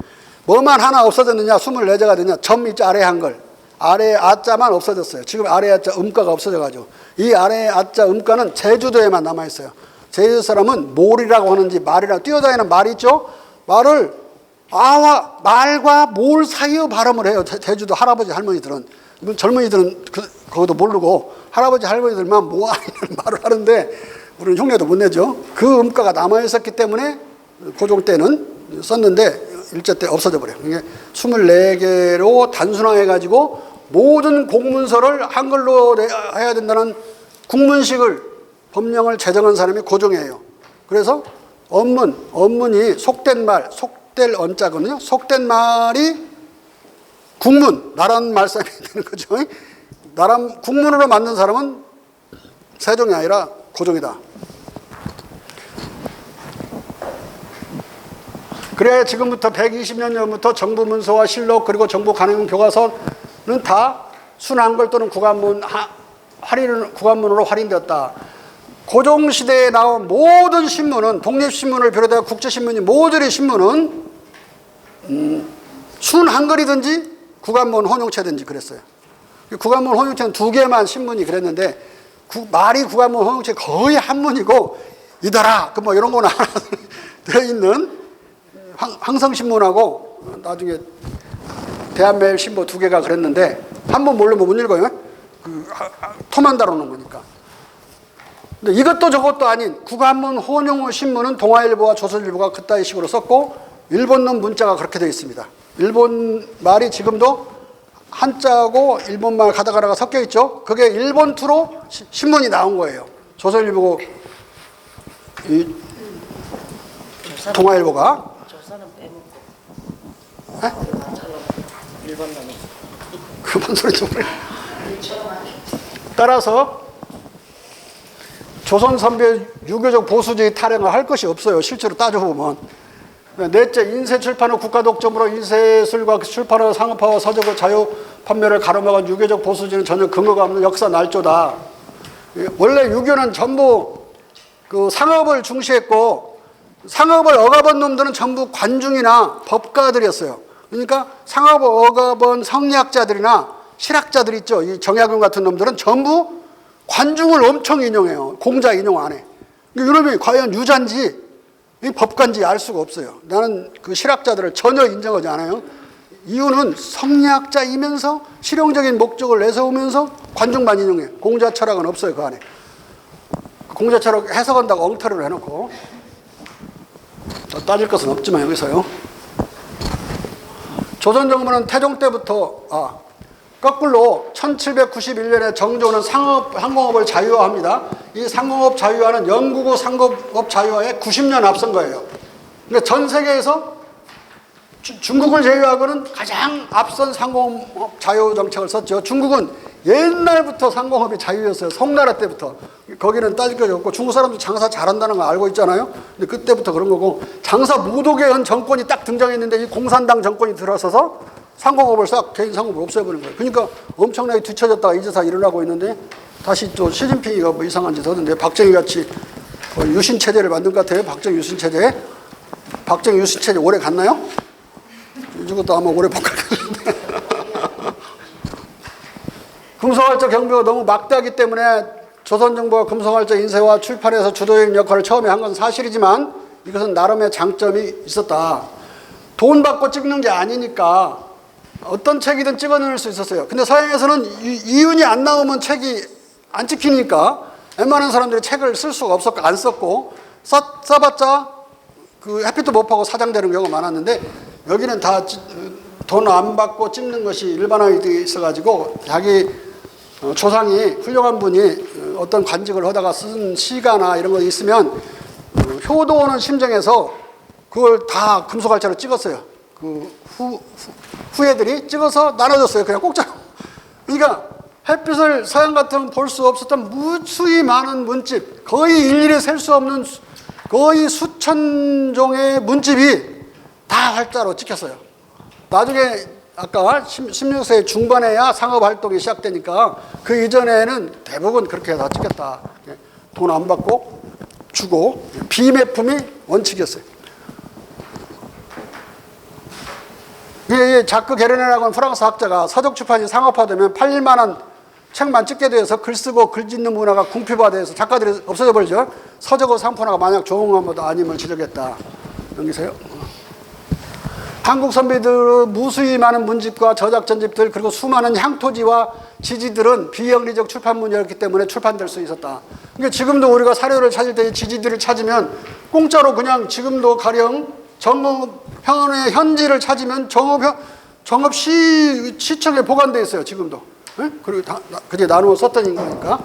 뭐만 하나 없어졌느냐? 24제가 되냐? 점 있죠, 아래 한글. 아래 아자만 없어졌어요. 지금 아래 아자 음가가 없어져가지고. 이 아래 아자 음가는 제주도에만 남아있어요. 제주도 사람은 몰이라고 하는지 말이라고 뛰어다니는 말이 있죠? 말과 몰 사이의 발음을 해요. 제주도 할아버지 할머니들은. 젊은이들은 그것도 모르고 할아버지 할머니들만 모아이라는 말을 하는데 우리는 흉내도 못 내죠. 그 음가가 남아있었기 때문에 고종 때는 썼는데 일제 때 없어져 버려요. 그러니까 24개로 단순화해가지고 모든 공문서를 한글로 해야 된다는 국문식을 법령을 제정한 사람이 고종이에요. 그래서 언문이 속된 말, 속될 언자거든요. 속된 말이 국문, 나란 말씀이 되는 거죠. 국문으로 만든 사람은 세종이 아니라 고종이다. 그래 지금부터 120년 전부터 정부 문서와 실록 그리고 정부 간행 교과서는 다 순한글 또는 구간문으로 할인되었다. 고종 시대에 나온 모든 신문은 독립신문을 비롯해 국제신문이 모든 신문은 순한글이든지 구간문 혼용체든지 그랬어요. 구간문 혼용체는 2개만 신문이 그랬는데 말이 구간문 혼용체 거의 한문이고 이더라 뭐 이런 거나 하나 들어있는 항성신문하고 나중에 대한매일신보 두 개가 그랬는데 한 번 모르면 못 읽어요. 토만 다루는 거니까. 근데 이것도 저것도 아닌 국한문 혼용어 신문은 동아일보와 조선일보가 그따위 식으로 썼고 일본문 문자가 그렇게 되어 있습니다. 일본 말이 지금도 한자하고 일본말 가다가다가 섞여 있죠. 그게 일본 투로 신문이 나온 거예요. 조선일보고 이 동아일보가. 조선은 빼먹고. 에? 일본 놈이. 그뭔 소리죠? 따라서 조선 선비의 유교적 보수주의 타령을 할 것이 없어요. 실제로 따져보면. 넷째, 인쇄 출판의 국가 독점으로 인쇄술과 출판의 상업화와 서적의 자유 판매를 가로막은 유교적 보수주의는 전혀 근거가 없는 역사 날조다. 원래 유교는 전부 그 상업을 중시했고 상업을 억압한 놈들은 전부 관중이나 법가들이었어요. 그러니까 상업을 억압한 성리학자들이나 실학자들 있죠. 이 정약용 같은 놈들은 전부 관중을 엄청 인용해요. 공자 인용 안 해. 이놈이 과연 유자인지 이 법관인지 알 수가 없어요. 나는 그 실학자들을 전혀 인정하지 않아요. 이유는 성리학자이면서 실용적인 목적을 내세우면서 관중만 인용해. 공자 철학은 없어요. 그 안에. 공자 철학 해석한다고 엉터리로 해놓고 더 따질 것은 없지만 여기서요. 조선 정부는 태종 때부터 거꾸로 1791년에 정조는 상공업을 자유화합니다. 이 상공업 자유화는 영국의 상공업 자유화에 90년 앞선 거예요. 그러니까 전 세계에서 중국을 제외하고는 가장 앞선 상공업 자유 정책을 썼죠. 중국은 옛날부터 상공업이 자유였어요. 송나라 때부터. 거기는 따질 것이 없고 중국 사람도 장사 잘한다는 거 알고 있잖아요. 근데 그때부터 그런 거고 장사 무도계 현 정권이 딱 등장했는데 이 공산당 정권이 들어서서 상공업을 싹 개인 상공업을 없애버린 거예요. 그러니까 엄청나게 뒤처졌다가 이제서 일어나고 있는데 다시 또 시진핑이가 뭐 이상한 짓 하던데 박정희 같이 유신 체제를 만든 것 같아요. 박정희 유신 체제. 박정희 유신 체제 오래 갔나요? 이것도 아마 오래 못 갔는데. 금속활자 경비가 너무 막대하기 때문에 조선 정부가 금속활자 인쇄와 출판에서 주도적인 역할을 처음에 한 건 사실이지만 이것은 나름의 장점이 있었다. 돈 받고 찍는 게 아니니까 어떤 책이든 찍어낼 수 있었어요. 근데 서양에서는 이윤이 안 나오면 책이 안 찍히니까 웬만한 사람들이 책을 쓸 수가 없었고 안 썼고 써봤자 그 햇빛도 못 파고 사장되는 경우가 많았는데 여기는 다 돈 안 받고 찍는 것이 일반화되어 있어가지고 자기 조상이 훌륭한 분이 어떤 관직을 하다가 쓴 시가나 이런 거 있으면 효도하는 심정에서 그걸 다 금속활자로 찍었어요. 그 후예들이 찍어서 나눠줬어요. 그냥 공짜로. 그러니까 햇빛을 서양 같으면 볼 수 없었던 무수히 많은 문집, 거의 일일이 셀 수 없는 거의 수천 종의 문집이 다 활자로 찍혔어요. 나중에 아까 16세 중반에야 상업활동이 시작되니까 그 이전에는 대부분 그렇게 다 찍혔다. 돈 안 받고 주고 비매품이 원칙이었어요. 이 자크 게르네라고 하는 프랑스 학자가 서적 출판이 상업화되면 팔릴 만한 책만 찍게 되어서 글 쓰고 글 짓는 문화가 궁핍화돼서 작가들이 없어져 버리죠. 서적의 상품화가 만약 좋은 것보다 아님을 지적했다. 여기서요. 한국 선비들의 무수히 많은 문집과 저작 전집들 그리고 수많은 향토지와 지지들은 비영리적 출판문이었기 때문에 출판될 수 있었다. 그러니까 지금도 우리가 사료를 찾을 때 지지들을 찾으면 공짜로 그냥 지금도 가령 정읍현의 현지를 찾으면 정읍 시청에 보관되어 있어요. 지금도. 네? 그리고 그게 나누어 썼던 거니까.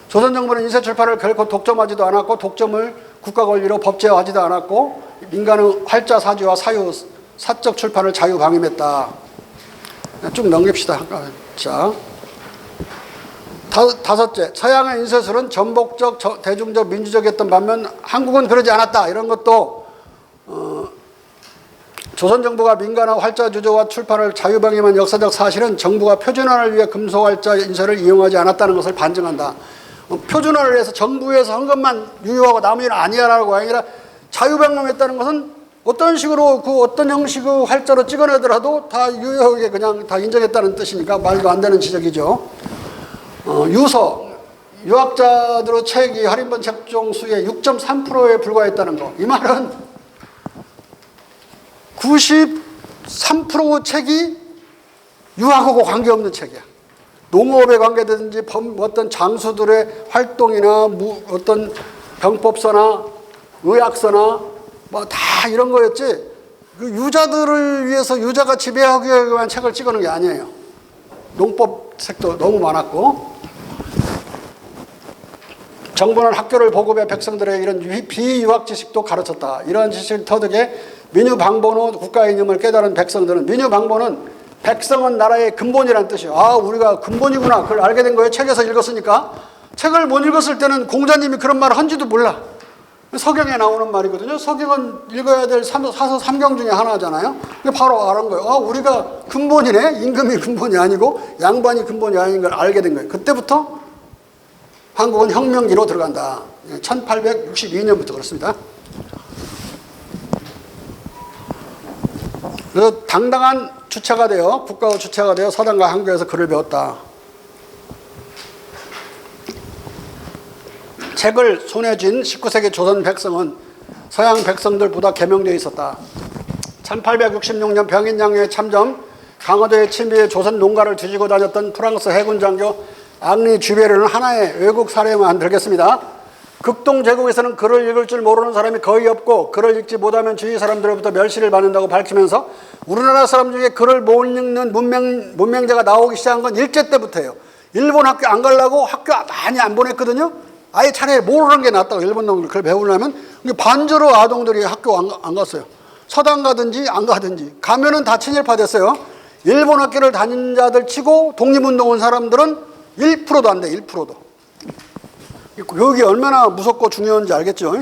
조선 정부는 인쇄 출판을 결코 독점하지도 않았고 독점을 국가 권리로 법제화하지도 않았고 민간의 활자 사주와 사유 사적 출판을 자유 방임했다. 쭉 넘깁시다. 자, 다섯째, 서양의 인쇄술은 전복적, 대중적, 민주적이었던 반면 한국은 그러지 않았다. 이런 것도 조선 정부가 민간화 활자 주조와 출판을 자유 방임한 역사적 사실은 정부가 표준화를 위해 금속활자 인쇄를 이용하지 않았다는 것을 반증한다. 표준화를 위해서 정부에서 한 것만 유효하고 나머지는 아니야라고 아니라 자유 방임했다는 것은 어떤 식으로 그 어떤 형식의 활자로 찍어내더라도 다 유효하게 그냥 다 인정했다는 뜻이니까 말도 안 되는 지적이죠. 유서, 유학자들의 책이 할인본 책종 수의 6.3%에 불과했다는 거. 이 말은 93% 책이 유학하고 관계없는 책이야. 농업에 관계되든지 어떤 장수들의 활동이나 어떤 병법서나 의학서나 뭐 다 이런 거였지, 그 유자들을 위해서 유자가 지배하기 위한 책을 찍어놓은 게 아니에요. 농법 책도 너무 많았고, 정부는 학교를 보급해 백성들의 이런 비유학 지식도 가르쳤다. 이러한 지식을 터득해 민유방본호 국가의 이념을 깨달은 백성들은, 민유방본은 백성은 나라의 근본이라는 뜻이에요. 아, 우리가 근본이구나. 그걸 알게 된 거예요. 책에서 읽었으니까. 책을 못 읽었을 때는 공자님이 그런 말을 한지도 몰라. 서경에 나오는 말이거든요. 서경은 읽어야 될 사서 삼경 중에 하나잖아요. 근데 바로 알은 거예요. 아, 우리가 근본이네. 임금이 근본이 아니고 양반이 근본이 아닌 걸 알게 된 거예요. 그때부터 한국은 혁명기로 들어간다. 1862년부터 그렇습니다. 그래서 당당한 주체가 되어, 국가의 주체가 되어 서당과 한교에서 글을 배웠다. 책을 손에 쥔 19세기 조선 백성은 서양 백성들보다 계명되어 있었다. 1866년 병인양요의 참전, 강화도의 침비에 조선 농가를 뒤지고 다녔던 프랑스 해군 장교 앙리 주베르는 하나의 외국 사례만 들겠습니다. 극동 제국에서는 글을 읽을 줄 모르는 사람이 거의 없고 글을 읽지 못하면 주위 사람들로부터 멸시를 받는다고 밝히면서 우리나라 사람 중에 글을 못 읽는 문맹자가 나오기 시작한 건 일제 때부터예요. 일본 학교 안 가려고 학교 많이 안 보냈거든요. 아예 차라리 모르는 게 낫다고. 일본 놈들 그걸 배우려면 반주로 아동들이 학교 안 갔어요. 서당 가든지 안 가든지. 가면은 다 친일파 됐어요. 일본 학교를 다닌 자들 치고 독립운동 온 사람들은 1%도 안 돼. 1%도. 교육이 얼마나 무섭고 중요한지 알겠죠?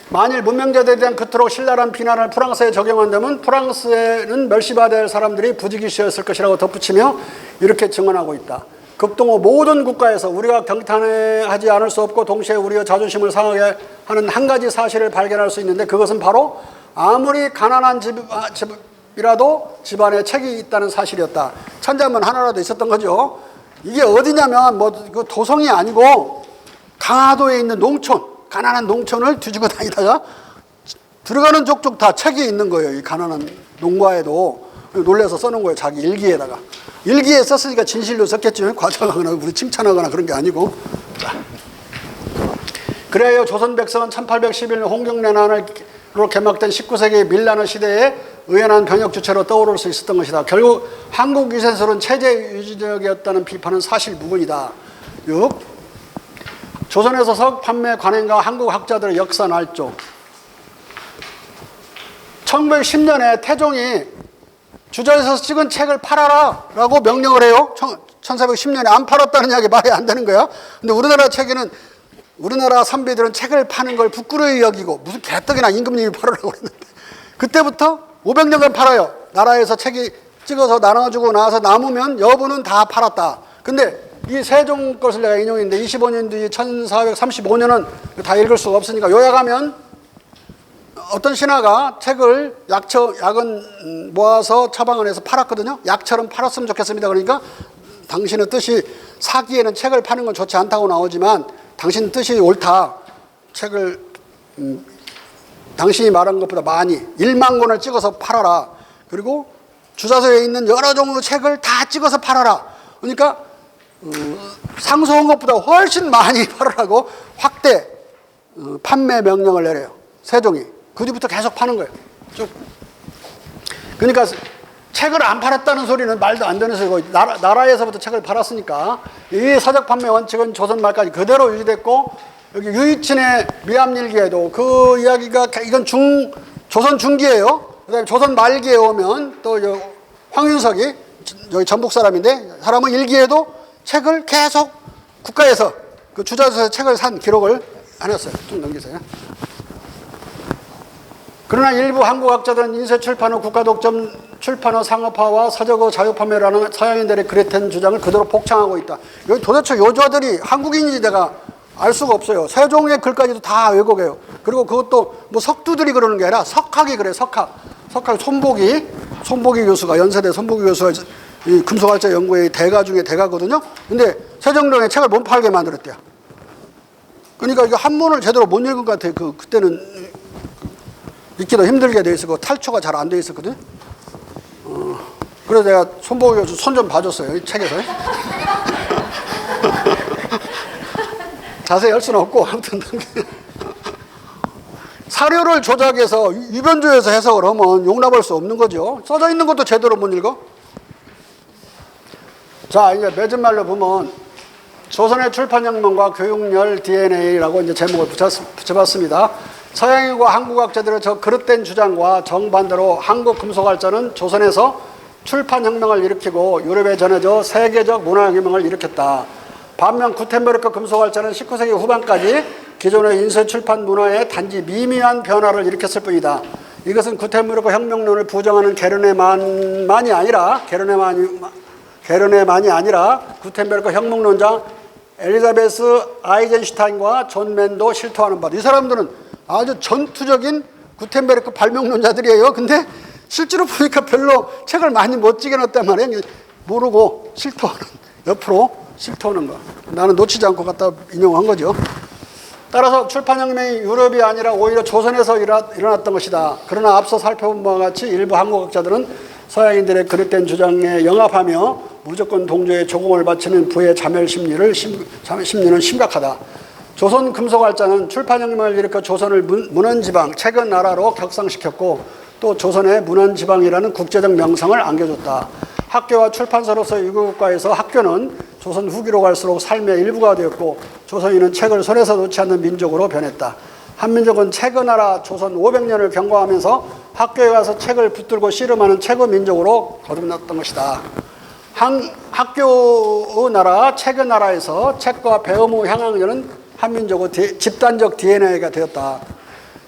만일 문명자들에 대한 그토록 신랄한 비난을 프랑스에 적용한다면 프랑스에는 멸시받아야 할 사람들이 부지기수였을 것이라고 덧붙이며 이렇게 증언하고 있다. 극동호 모든 국가에서 우리가 경탄하지 않을 수 없고 동시에 우리의 자존심을 상하게 하는 한 가지 사실을 발견할 수 있는데, 그것은 바로 아무리 가난한 집이라도 집안에 책이 있다는 사실이었다. 천자문 하나라도 있었던 거죠. 이게 어디냐면 그 도성이 아니고 강화도에 있는 농촌, 가난한 농촌을 뒤지고 다니다가 들어가는 족족 다 책이 있는 거예요. 이 가난한 농가에도. 놀래서 써놓은 거예요. 자기 일기에다가. 일기에 썼으니까 진실로 썼겠죠. 과장하거나 우리 칭찬하거나 그런 게 아니고. 그래요. 조선 백성은 1811년 홍경래난으로 개막된 19세기 밀라노 시대에 의연한 병역 주체로 떠오를 수 있었던 것이다. 결국 한국 유센설은 체제 유지력이었다는 비판은 사실 무근이다. 6. 조선에서 석 판매 관행과 한국 학자들의 역사 날조. 1910년에 태종이 주저에서 찍은 책을 팔아라 라고 명령을 해요. 1410년에 안 팔았다는 이야기 말이 안 되는 거야. 근데 우리나라 책에는, 우리나라 선비들은 책을 파는 걸 부끄러이 여기고 무슨 개떡이나 임금님이 팔으라고 그랬는데, 그때부터 500년간 팔아요. 나라에서 책이 찍어서 나눠주고 나서 남으면 여부는 다 팔았다. 근데 이 세종 것을 내가 인용했는데 25년 뒤 1435년은 다 읽을 수가 없으니까 요약하면, 어떤 신하가 책을 약은 모아서 처방원에서 팔았거든요. 약처럼 팔았으면 좋겠습니다. 그러니까 당신의 뜻이, 사기에는 책을 파는 건 좋지 않다고 나오지만 당신 뜻이 옳다. 책을 당신이 말한 것보다 많이 1만 권을 찍어서 팔아라. 그리고 주사서에 있는 여러 종류 책을 다 찍어서 팔아라. 그러니까 상소한 것보다 훨씬 많이 팔으라고 확대 판매 명령을 내려요. 세종이. 그 뒤부터 계속 파는 거예요. 쭉. 그러니까 책을 안 팔았다는 소리는 말도 안 되는 소리고, 나라에서부터 책을 팔았으니까 이 서적 판매 원칙은 조선 말까지 그대로 유지됐고, 여기 유이친의 미암일기에도 그 이야기가, 이건 조선 중기예요. 그다음에 조선 말기에 오면 또 황윤석이 여기 전북 사람인데, 사람은 일기에도 책을 계속 국가에서 그 주자서에서 책을 산 기록을 안 했어요. 좀 넘기세요. 그러나 일부 한국학자들은 인쇄출판 후 국가독점 출판 후 상업화와 서적의 자유판매라는 서양인들의 그랬던 주장을 그대로 복창하고 있다. 여기 도대체 요조들이 한국인인지 내가 알 수가 없어요. 세종의 글까지도 다 왜곡해요. 그리고 그것도 뭐 석두들이 그러는 게 아니라 석학이 그래요. 석학 손보기 교수가, 연세대 손보기 교수가 이 금속활자 연구의 대가 중에 대가거든요. 근데 세종령의 책을 못 팔게 만들었대요. 그러니까 이거 한문을 제대로 못 읽은 것 같아요. 그때는 읽기도 힘들게 돼 있었고 탈초가 잘 안 돼 있었거든. 그래서 내가 손보기 교수 손 좀 봐줬어요. 이 책에서. 자세히 할 수는 없고 아무튼 사료를 조작해서 유변조에서 해석을 하면 용납할 수 없는 거죠. 써져 있는 것도 제대로 못 읽어. 자, 이제 맺은 말로 보면 조선의 출판혁명과 교육열 DNA라고 이제 제목을 붙여봤습니다. 서양인과 한국학자들의 저 그릇된 주장과 정반대로 한국 금속발전은 조선에서 출판혁명을 일으키고 유럽에 전해져 세계적 문화혁명을 일으켰다. 반면 구텐베르크 금속발전은 19세기 후반까지 기존의 인쇄 출판 문화에 단지 미미한 변화를 일으켰을 뿐이다. 이것은 구텐베르크 혁명론을 부정하는 게르네만이 아니라 구텐베르크 혁명론자 엘리자베스 아이젠슈타인과 존 맨도 실토하는 바다. 이 사람들은 아주 전투적인 구텐베르크 발명론자들이에요. 근데 실제로 보니까 별로 책을 많이 못 찍어놨단 말이에요. 모르고 실토하는, 옆으로 실토하는 거. 나는 놓치지 않고 갖다 인용한 거죠. 따라서 출판혁명이 유럽이 아니라 오히려 조선에서 일어났던 것이다. 그러나 앞서 살펴본 바와 같이 일부 한국학자들은 서양인들의 그릇된 주장에 영합하며 무조건 동조에 조공을 바치는 부의 자멸 심리는 심각하다. 조선 금속발전은 출판혁명을 일으켜 조선을 문헌지방, 책은 나라로 격상시켰고 또 조선의 문헌지방이라는 국제적 명성을 안겨줬다. 학교와 출판사로서 유교국가에서 학교는 조선 후기로 갈수록 삶의 일부가 되었고 조선인은 책을 손에서 놓지 않는 민족으로 변했다. 한민족은 책의 나라 조선 500년을 경과하면서 학교에 가서 책을 붙들고 씨름하는 책의 민족으로 거듭났던 것이다. 학교의 나라, 책의 나라에서 책과 배움의 향학년은 한민족의 집단적 DNA가 되었다.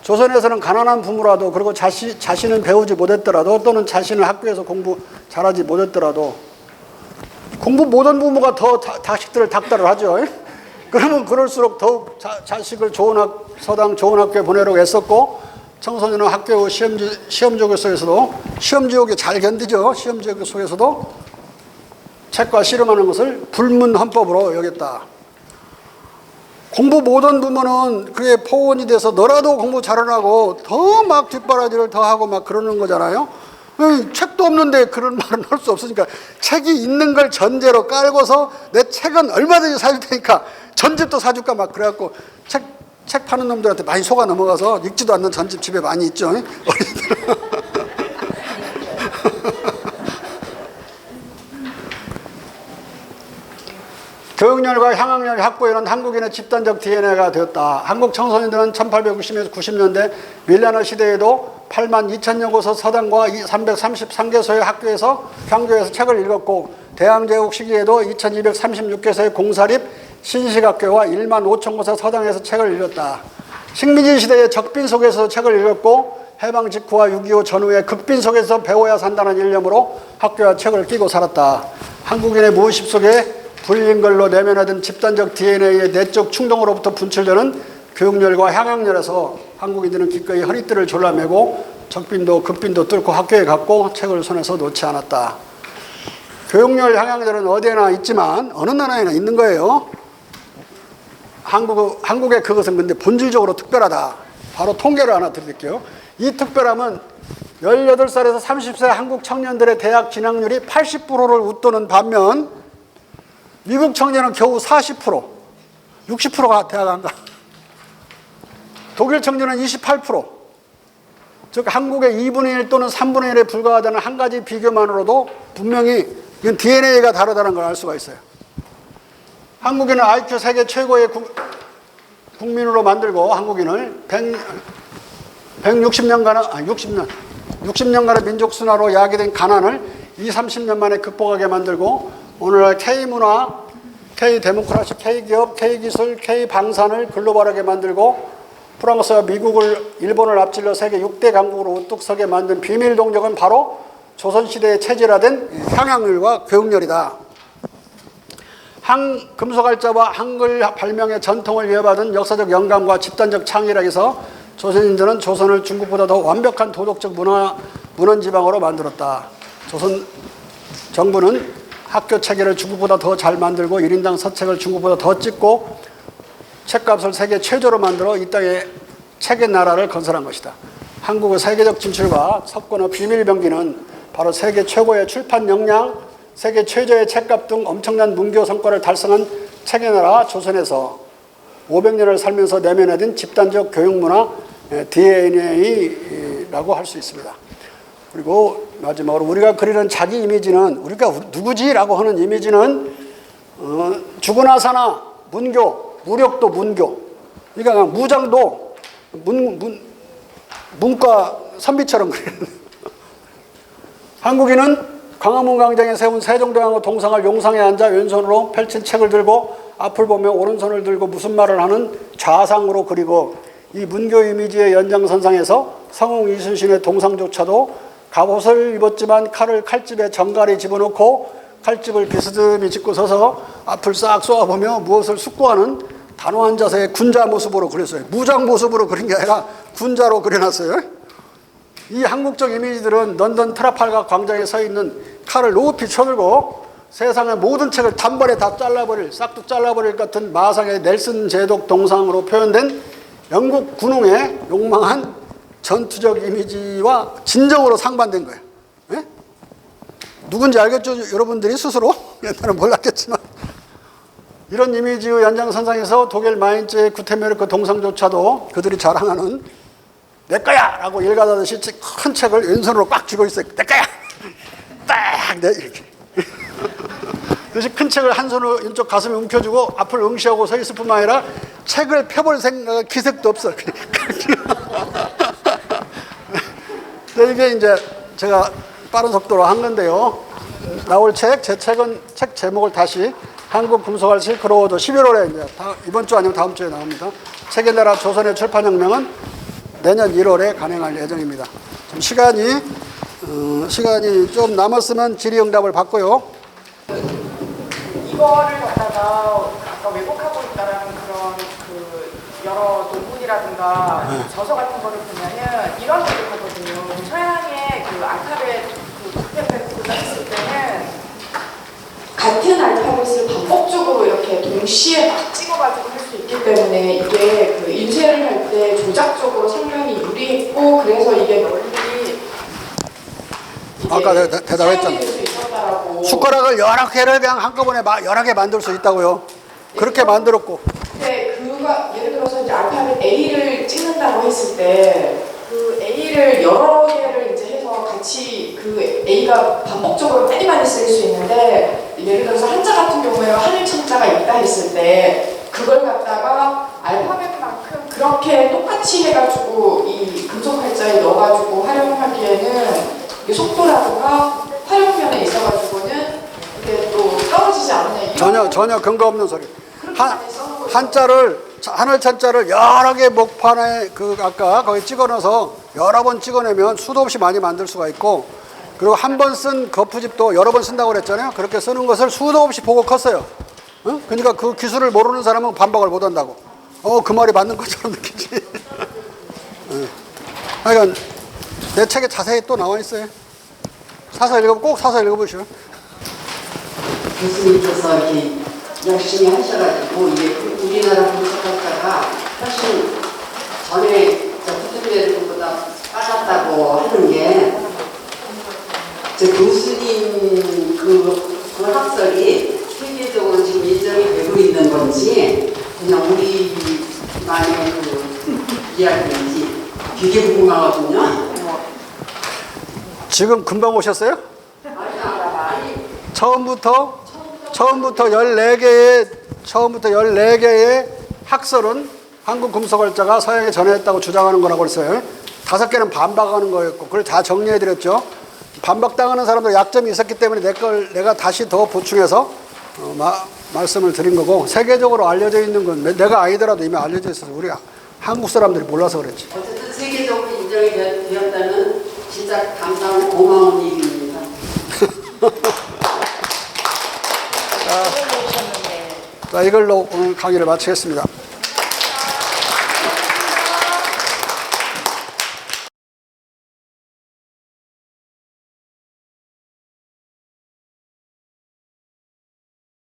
조선에서는 가난한 부모라도 그리고 자신은 배우지 못했더라도 또는 자신은 학교에서 공부 잘하지 못했더라도 공부 못한 부모가 더 자식들을 닥달을 하죠. 그러면 그럴수록 더욱 자식을 좋은 서당 좋은 학교에 보내려고 애썼고 청소년은 학교 시험지옥 속에서도 시험지옥에 잘 견디죠. 시험지옥 속에서도 책과 씨름하는 것을 불문헌법으로 여겼다. 공부 못한 부모는 그게 포원이 돼서 너라도 공부 잘하라고 더 막 뒷바라지를 더 하고 막 그러는 거잖아요. 책도 없는데 그런 말은 할 수 없으니까 책이 있는 걸 전제로 깔고서 내 책은 얼마든지 사줄 테니까 전집도 사줄까 막 그래갖고 책 파는 놈들한테 많이 속아 넘어가서 읽지도 않는 전집 집에 많이 있죠. 교육열과 향학열 확보에는 한국인의 집단적 DNA가 되었다. 한국 청소년들은 1890에서 90년대 밀레나 시대에도 8만 2천여 곳의 서당과 333개소의 학교에서 향교에서 책을 읽었고 대항제국 시기에도 2236개소의 공사립 신식학교와 1만 5천 곳의 서당에서 책을 읽었다. 식민지 시대의 적빈 속에서 책을 읽었고 해방 직후와 6.25 전후의 극빈 속에서 배워야 산다는 일념으로 학교와 책을 끼고 살았다. 한국인의 무의식 속에 불인걸로 내면하던 집단적 DNA의 내적 충동으로부터 분출되는 교육열과 향학열에서 한국인들은 기꺼이 허리띠를 졸라매고 적빈도 극빈도 뚫고 학교에 갔고 책을 손에서 놓지 않았다. 교육열, 향학열은 어디에나 있지만 어느 나라에나 있는 거예요. 한국의 그것은 근데 본질적으로 특별하다. 바로 통계를 하나 드릴게요. 이 특별함은 18살에서 30세 한국 청년들의 대학 진학률이 80%를 웃도는 반면 미국 청년은 겨우 40%, 60%가 대학 안 가. 독일 청년은 28%. 즉 한국의 2분의 1 또는 3분의 1에 불과하다는 한 가지 비교만으로도 분명히 이건 DNA가 다르다는 걸 알 수가 있어요. 한국인은 IQ 세계 최고의 국민으로 만들고 한국인을 60년간의 민족 순화로 야기된 가난을 20-30년 만에 극복하게 만들고 오늘날 K문화, K데모크라시, K기업, K기술, K방산을 글로벌하게 만들고 프랑스와 미국을, 일본을 앞질러 세계 6대 강국으로 우뚝 서게 만든 비밀 동력은 바로 조선시대에 체질화된 향학열과 교육열이다. 금속알자와 한글 발명의 전통을 이어받은 역사적 영감과 집단적 창의력에서 조선인들은 조선을 중국보다 더 완벽한 도덕적 문헌지방으로 만들었다. 조선 정부는 학교 체계를 중국보다 더 잘 만들고 1인당 서책을 중국보다 더 찍고 책값을 세계 최저로 만들어 이 땅에 책의 나라를 건설한 것이다. 한국의 세계적 진출과 석권의 비밀 병기는 바로 세계 최고의 출판 역량, 세계 최저의 책값 등 엄청난 문교 성과를 달성한 책의 나라 조선에서 500년을 살면서 내면화된 집단적 교육문화 DNA라고 할 수 있습니다. 그리고 마지막으로 우리가 그리는 자기 이미지는, 우리가 누구지라고 하는 이미지는 죽으나 사나 문교, 무력도 문교, 그러니까 무장도 문과 선비처럼 그리는. 한국인은 광화문 광장에 세운 세종대왕의 동상을 용상에 앉아 왼손으로 펼친 책을 들고 앞을 보며 오른손을 들고 무슨 말을 하는 좌상으로 그리고, 이 문교 이미지의 연장선상에서 성웅 이순신의 동상조차도 갑옷을 입었지만 칼을 칼집에 정갈이 집어넣고 칼집을 비스듬히 짚고 서서 앞을 싹 쏘아보며 무엇을 숙고하는 단호한 자세의 군자 모습으로 그렸어요. 무장 모습으로 그린 게 아니라 군자로 그려놨어요. 이 한국적 이미지들은 런던 트라팔가 광장에 서 있는 칼을 높이 쳐들고 세상의 모든 책을 단번에 다 잘라버릴, 싹둑 잘라버릴 같은 마상의 넬슨 제독 동상으로 표현된 영국 군웅의 욕망한 전투적 이미지와 진정으로 상반된 거예요. 예? 누군지 알겠죠? 여러분들이 스스로? 옛날엔 몰랐겠지만. 이런 이미지의 연장선상에서 독일 마인츠의 구텐베르크 동상조차도 그들이 자랑하는 내 거야! 라고 일가다듯이 큰 책을 왼손으로 꽉 쥐고 있어요. 내 거야! 딱! 네, 이렇게. 그래서 큰 책을 한 손으로 왼쪽 가슴에 움켜쥐고 앞을 응시하고 서 있을 뿐만 아니라 책을 펴볼 생각, 기색도 없어. 이게 이제 제가 빠른 속도로 한 건데요. 나올 책, 제 책은 책 제목을 다시 한국 금속알 실크로드 11월에 이제 이번 주 아니면 다음 주에 나옵니다. 책의 나라 조선의 출판혁명은 내년 1월에 간행할 예정입니다. 좀 시간이 좀 남았으면 질의응답을 받고요. 이거를 갖다가 아까 왜곡하고 있다라는 그런 그 여러 논문이라든가 저서 같은 거를 보면은 이런 얘기를 하거든요. 서양의 그 알파벳 그 구텐베르크가 했을 때는 같은 알파벳을 반복적으로 이렇게 동시에 막 찍어가지고 할 수 있기 때문에 이게 그 인쇄를 할 때 조작적으로 상당히 유리했고, 그래서 이게 널리 아까 내가 대답했잖아. 숟가락을 여러 개를 그냥 한꺼번에 여러 개 만들 수 있다고요. 그렇게 만들었고. 근데 그가 예를 들어서 이제 알파벳 A를 찍는다고 했을 때 그 A를 여러 개를 이제 해서 같이 그 A가 반복적으로 많이 많이 쓰일 수 있는데, 예를 들어서 한자 같은 경우에 하늘 천자가 있다 했을 때 그걸 갖다가 알파벳만큼 그렇게 똑같이 해가지고 이 금속 활자에 넣어가지고 활용하기에는 이 속도라든가 활용면에 있어가지고는 이게 또 떨어지지 않느냐. 전혀 근거 없는 소리. 한자를 하늘 천자를 여러 개 목판에 아까 거기 찍어넣어서 여러 번 찍어내면 수도 없이 많이 만들 수가 있고, 그리고 한 번 쓴 거푸집도 여러 번 쓴다고 그랬잖아요. 그렇게 쓰는 것을 수도 없이 보고 컸어요. 응? 그러니까 그 기술을 모르는 사람은 반박을 못 한다고. 그 말이 맞는 것처럼 느끼지. 그러니까 내 책에 자세히 또 나와 있어요. 꼭 사서 읽어보시오. 교수님께서 이렇게 열심히 하셔가지고 이게 우리나라 금속학자가 훨씬 전에 구텐베르크보다 빨랐다고 하는 게, 교수님 그 학설이 세계적으로 지금 인정이 되고 있는 건지 그냥 우리만의 이야기인지 되게 궁금하거든요. 지금 금방 오셨어요? 처음부터 14개의 학설은 한국 금속활자가 서양에 전해했다고 주장하는 거라고 했어요. 5개는 반박하는 거였고, 그걸 다 정리해드렸죠. 반박당하는 사람도 약점이 있었기 때문에 내가 다시 더 보충해서 말씀을 드린 거고, 세계적으로 알려져 있는 건 내가 아니더라도 이미 알려져 있어서 우리 한국 사람들이 몰라서 그랬지. 어쨌든 세계적으로 인정이 되었다는 진짜 감사하고 고마운 일입니다. 자, 이걸로 오늘 강의를 마치겠습니다.